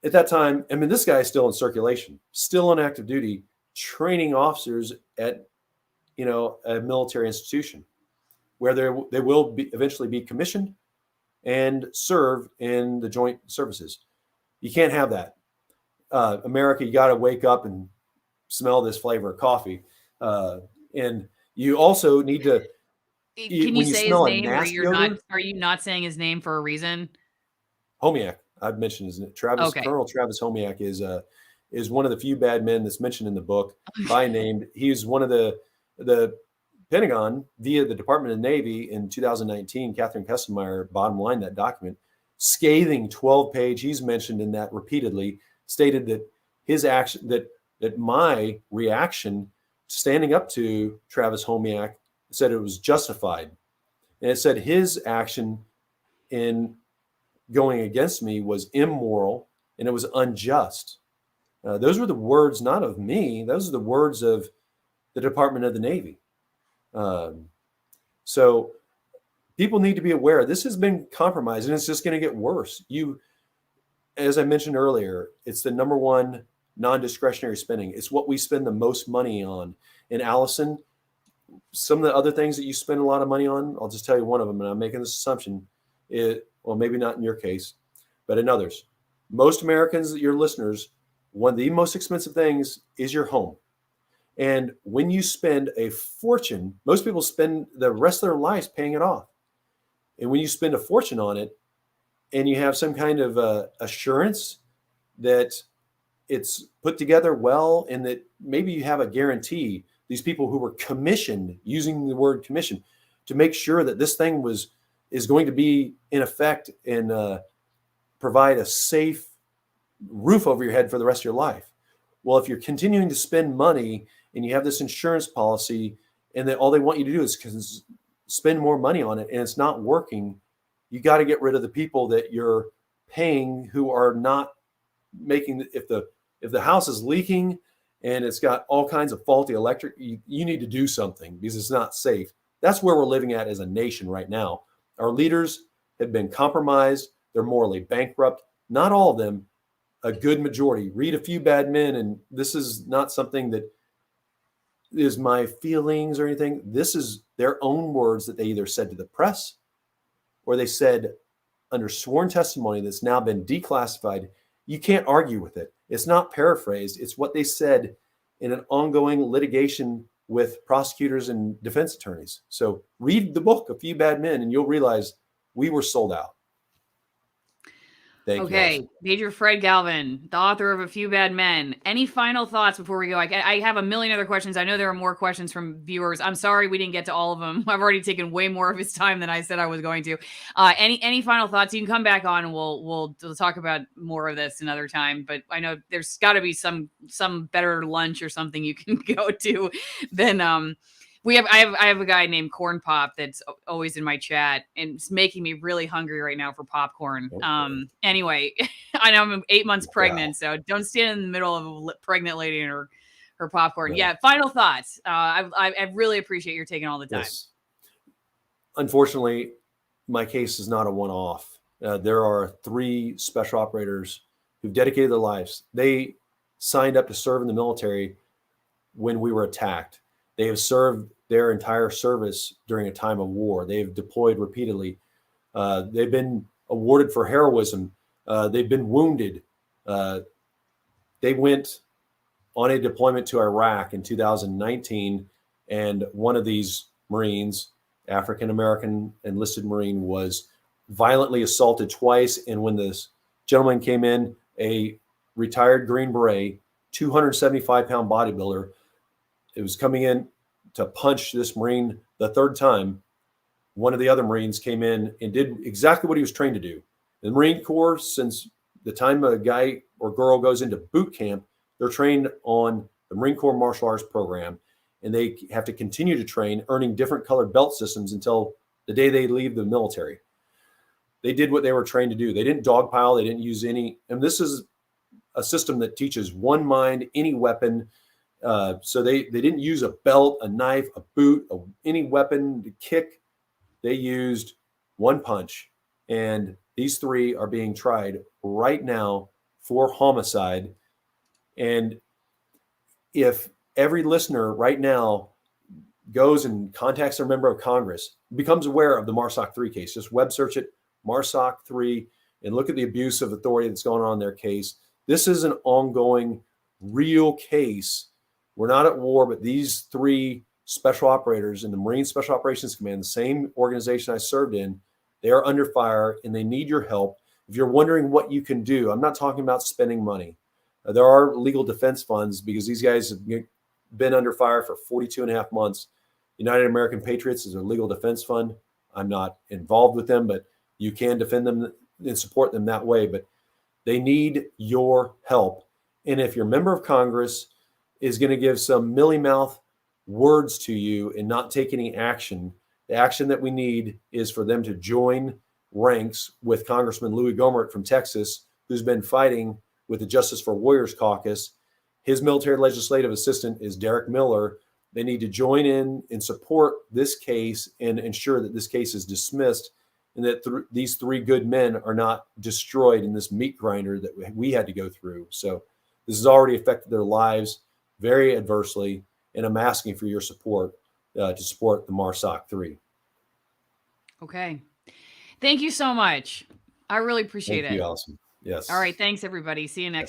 At that time, I mean, this guy is still in circulation, still on active duty, training officers at, a military institution where they will eventually be commissioned and serve in the joint services. You can't have that. America, you got to wake up and smell this flavor of coffee. And you also need to. Can you say his name, or are you not saying his name for a reason? Homiak. I've mentioned his name. Colonel Travis Homiak is one of the few bad men that's mentioned in the book by name. He's one of the Pentagon, via the Department of the Navy in 2019, Catherine Kesselmeyer bottom line that document, scathing 12-page, he's mentioned in that repeatedly, stated that his action, that my reaction standing up to Travis Homiak, said it was justified. And it said his action in going against me was immoral and it was unjust. Those were the words not of me. Those are the words of the Department of the Navy. So people need to be aware this has been compromised, and it's just going to get worse. As I mentioned earlier, it's the number one non-discretionary spending. It's what we spend the most money on. And Allison, some of the other things that you spend a lot of money on, I'll just tell you one of them, and I'm making this assumption, well, maybe not in your case, but in others. Most Americans, your listeners, one of the most expensive things is your home. And when you spend a fortune, most people spend the rest of their lives paying it off. And when you spend a fortune on it and you have some kind of assurance that it's put together well and that maybe you have a guarantee, these people who were commissioned, using the word commission, to make sure that this thing is going to be in effect and provide a safe roof over your head for the rest of your life. Well, if you're continuing to spend money and you have this insurance policy and that all they want you to do is spend more money on it and it's not working, you got to get rid of the people that you're paying who are not making, if the house is leaking and it's got all kinds of faulty electric, you need to do something because it's not safe. That's where we're living at as a nation right now. Our leaders have been compromised. They're morally bankrupt. Not all of them, a good majority. Read A Few Bad Men, and this is not something that is my feelings or anything. This is their own words that they either said to the press or they said under sworn testimony that's now been declassified. You can't argue with it. It's not paraphrased. It's what they said in an ongoing litigation with prosecutors and defense attorneys. So read the book, A Few Bad Men, and you'll realize we were sold out. Thank you. Major Fred Galvin, the author of A Few Bad Men. Any final thoughts before we go? I have a million other questions. I know there are more questions from viewers. I'm sorry we didn't get to all of them. I've already taken way more of his time than I said I was going to. Any final thoughts? You can come back on and we'll talk about more of this another time. But I know there's got to be some better lunch or something you can go to than I have a guy named Corn Pop that's always in my chat, and it's making me really hungry right now for popcorn. Okay. Anyway, I know I'm 8 months pregnant, so don't stand in the middle of a pregnant lady and her popcorn. Yeah. Final thoughts. I really appreciate your taking all the time. Yes. Unfortunately, my case is not a one-off. There are 3 special operators who've dedicated their lives. They signed up to serve in the military when we were attacked. They have served their entire service during a time of war. They've deployed repeatedly. They've been awarded for heroism. They've been wounded. They went on a deployment to Iraq in 2019, and one of these Marines, African-American enlisted Marine, was violently assaulted twice. And when this gentleman came in, a retired Green Beret, 275-pound bodybuilder, it was coming in, to punch this Marine the third time, one of the other Marines came in and did exactly what he was trained to do. The Marine Corps, since the time a guy or girl goes into boot camp, they're trained on the Marine Corps martial arts program, and they have to continue to train, earning different colored belt systems until the day they leave the military. They did what they were trained to do. They didn't dogpile. They didn't use any. And this is a system that teaches one mind, any weapon. So they didn't use a belt, a knife, a boot, any weapon to kick. They used one punch. And these three are being tried right now for homicide. And if every listener right now goes and contacts their member of Congress, becomes aware of the MARSOC 3 case, just web search it, MARSOC 3, and look at the abuse of authority that's going on in their case. This is an ongoing, real case. We're not at war, but these three special operators in the Marine Special Operations Command, the same organization I served in, they are under fire and they need your help. If you're wondering what you can do, I'm not talking about spending money. There are legal defense funds because these guys have been under fire for 42 and a half months. United American Patriots is a legal defense fund. I'm not involved with them, but you can defend them and support them that way. But they need your help. And if your member of Congress is going to give some mealy-mouth words to you and not take any action, the action that we need is for them to join ranks with Congressman Louis Gohmert from Texas, who's been fighting with the Justice for Warriors Caucus. His military legislative assistant is Derek Miller. They need to join in and support this case and ensure that this case is dismissed and that these three good men are not destroyed in this meat grinder that we had to go through. So this has already affected their lives very adversely, and I'm asking for your support to support the MARSOC 3. Okay. Thank you so much. I really appreciate it. Thank you, Allison. Yes. All right. Thanks, everybody. See you next time.